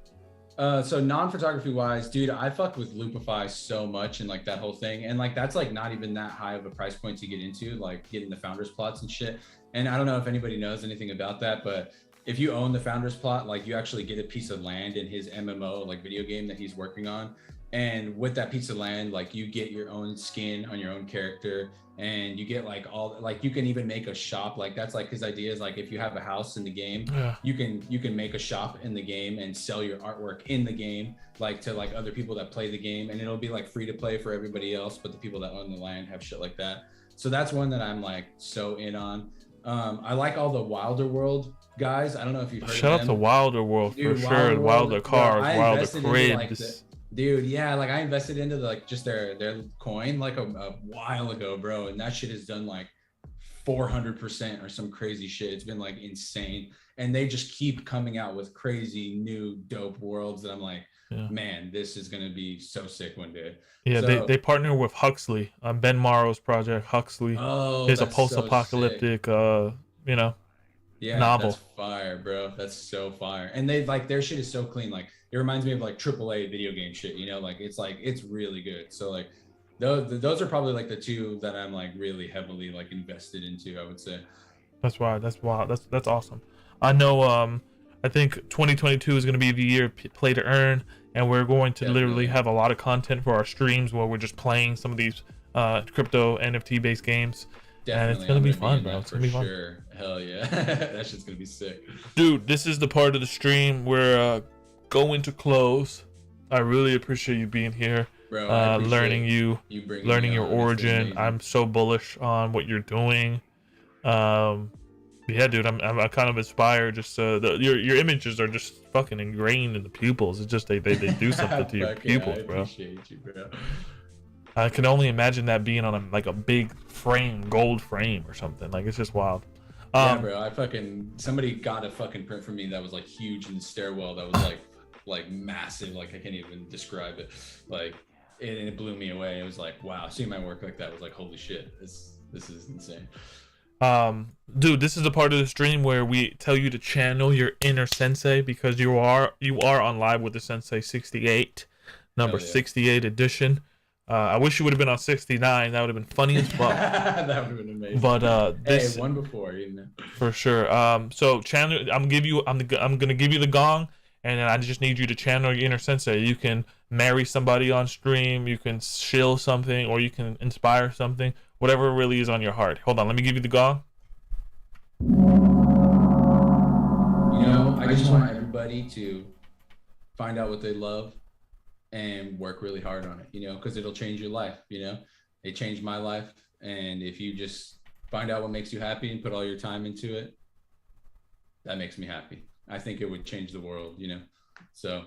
So non-photography wise, dude, I fucked with Loopify so much and like that whole thing. And like, that's like not even that high of a price point to get into, like getting the founders plots and shit. And I don't know if anybody knows anything about that, but if you own the founders plot, like you actually get a piece of land in his MMO, like video game that he's working on. And with that piece of land, like you get your own skin on your own character, and you get like all, like you can even make a shop. Like that's like his idea is like, if you have a house in the game, you can make a shop in the game and sell your artwork in the game, like to like other people that play the game, and it'll be like free to play for everybody else, but the people that own the land have shit like that. So that's one that I'm like so in on. I like all the Wilder World guys. I don't know if you've heard Shout of them. out to Wilder World, Dude, for sure. Wilder Cars, Wilder Cribs. Dude, yeah, like I invested into like just their coin like a while ago, bro, and that shit has done like 400% or some crazy shit. It's been like insane, and they just keep coming out with crazy new dope worlds that I'm like, man, this is gonna be so sick one day. Yeah, so, they partner with Huxley on Ben Morrow's project. Huxley is a post-apocalyptic, you know, novel. That's fire, bro. That's so fire. And they like their shit is so clean. Like it reminds me of like AAA video game shit, you know, like it's really good. So like those are probably like the two that I'm like really heavily like invested into, I would say. That's wild. That's wild. That's awesome. I know I think 2022 is going to be the year of play to earn, and we're going to literally have a lot of content for our streams where we're just playing some of these crypto NFT based games. Definitely. And it's gonna be fun, bro. It's gonna be fun. Sure. Hell yeah. That shit's gonna be sick. Dude, this is the part of the stream where going to close. I really appreciate you being here. Bro, learning learning your origin. I'm so bullish on what you're doing. Yeah, dude, I'm kind of inspired. Just your images are just fucking ingrained in the pupils. It's just they do something to your pupils, bro. I appreciate you, bro. I can only imagine that being on a big frame, gold frame or something. Like it's just wild. Yeah, bro. Somebody got a fucking print for me that was like huge in the stairwell. That was like massive. Like I can't even describe it. Like it blew me away. It was like, wow, seeing my work like that was like, holy shit, this is insane. Dude, this is a part of the stream where we tell you to channel your inner sensei, because you are on live with the Sensei 68, number 68 edition. I wish you would have been on 69. That would have been funny as fuck. That would have been amazing. But this one before, you know. For sure. So channel. I'm gonna give you the gong, and then I just need you to channel your inner sensei. You can marry somebody on stream. You can shill something, or you can inspire something. Whatever really is on your heart. Hold on. Let me give you the gong. You know, I just want everybody to find out what they love and work really hard on it, you know, because it'll change your life, you know. It changed my life, and if you just find out what makes you happy and put all your time into it, that makes me happy. I think it would change the world, you know. So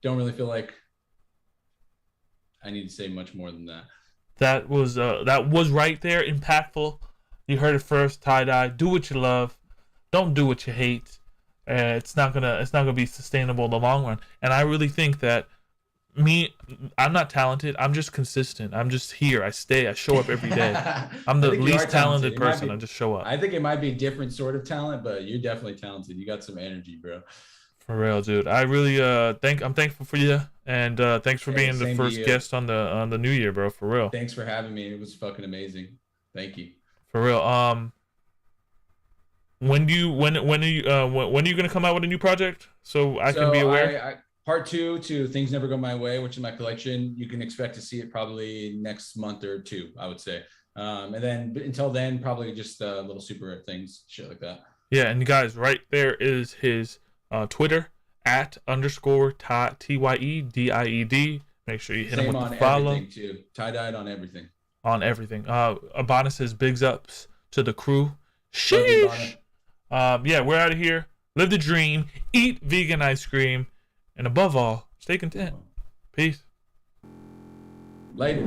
don't really feel like I need to say much more than that. That was right there, impactful. You heard it first. Tie-dye. Do what you love. Don't do what you hate. It's not gonna be sustainable in the long run. And I really think that I'm not talented. I'm just consistent. I'm just here. I show up every day. I'm the least talented person. I just show up. I think it might be a different sort of talent, but you're definitely talented. You got some energy, bro. For real, dude. I really I'm thankful for you, and thanks for being the first guest on the new year, bro. For real. Thanks for having me. It was fucking amazing. Thank you. For real. When are you gonna come out with a new project so I can be aware? Part 2 to Things Never Go My Way, which is my collection. You can expect to see it probably next month or two, I would say. And then until then, probably just little super things, shit like that. Yeah, and guys, right there is his Twitter @_TYEDIED. Make sure you hit him with the follow. Everything too. Tie-dyed on everything. On everything. Abana says bigs ups to the crew. Sheesh. Yeah, we're out of here. Live the dream. Eat vegan ice cream. And above all, stay content. Peace. Later.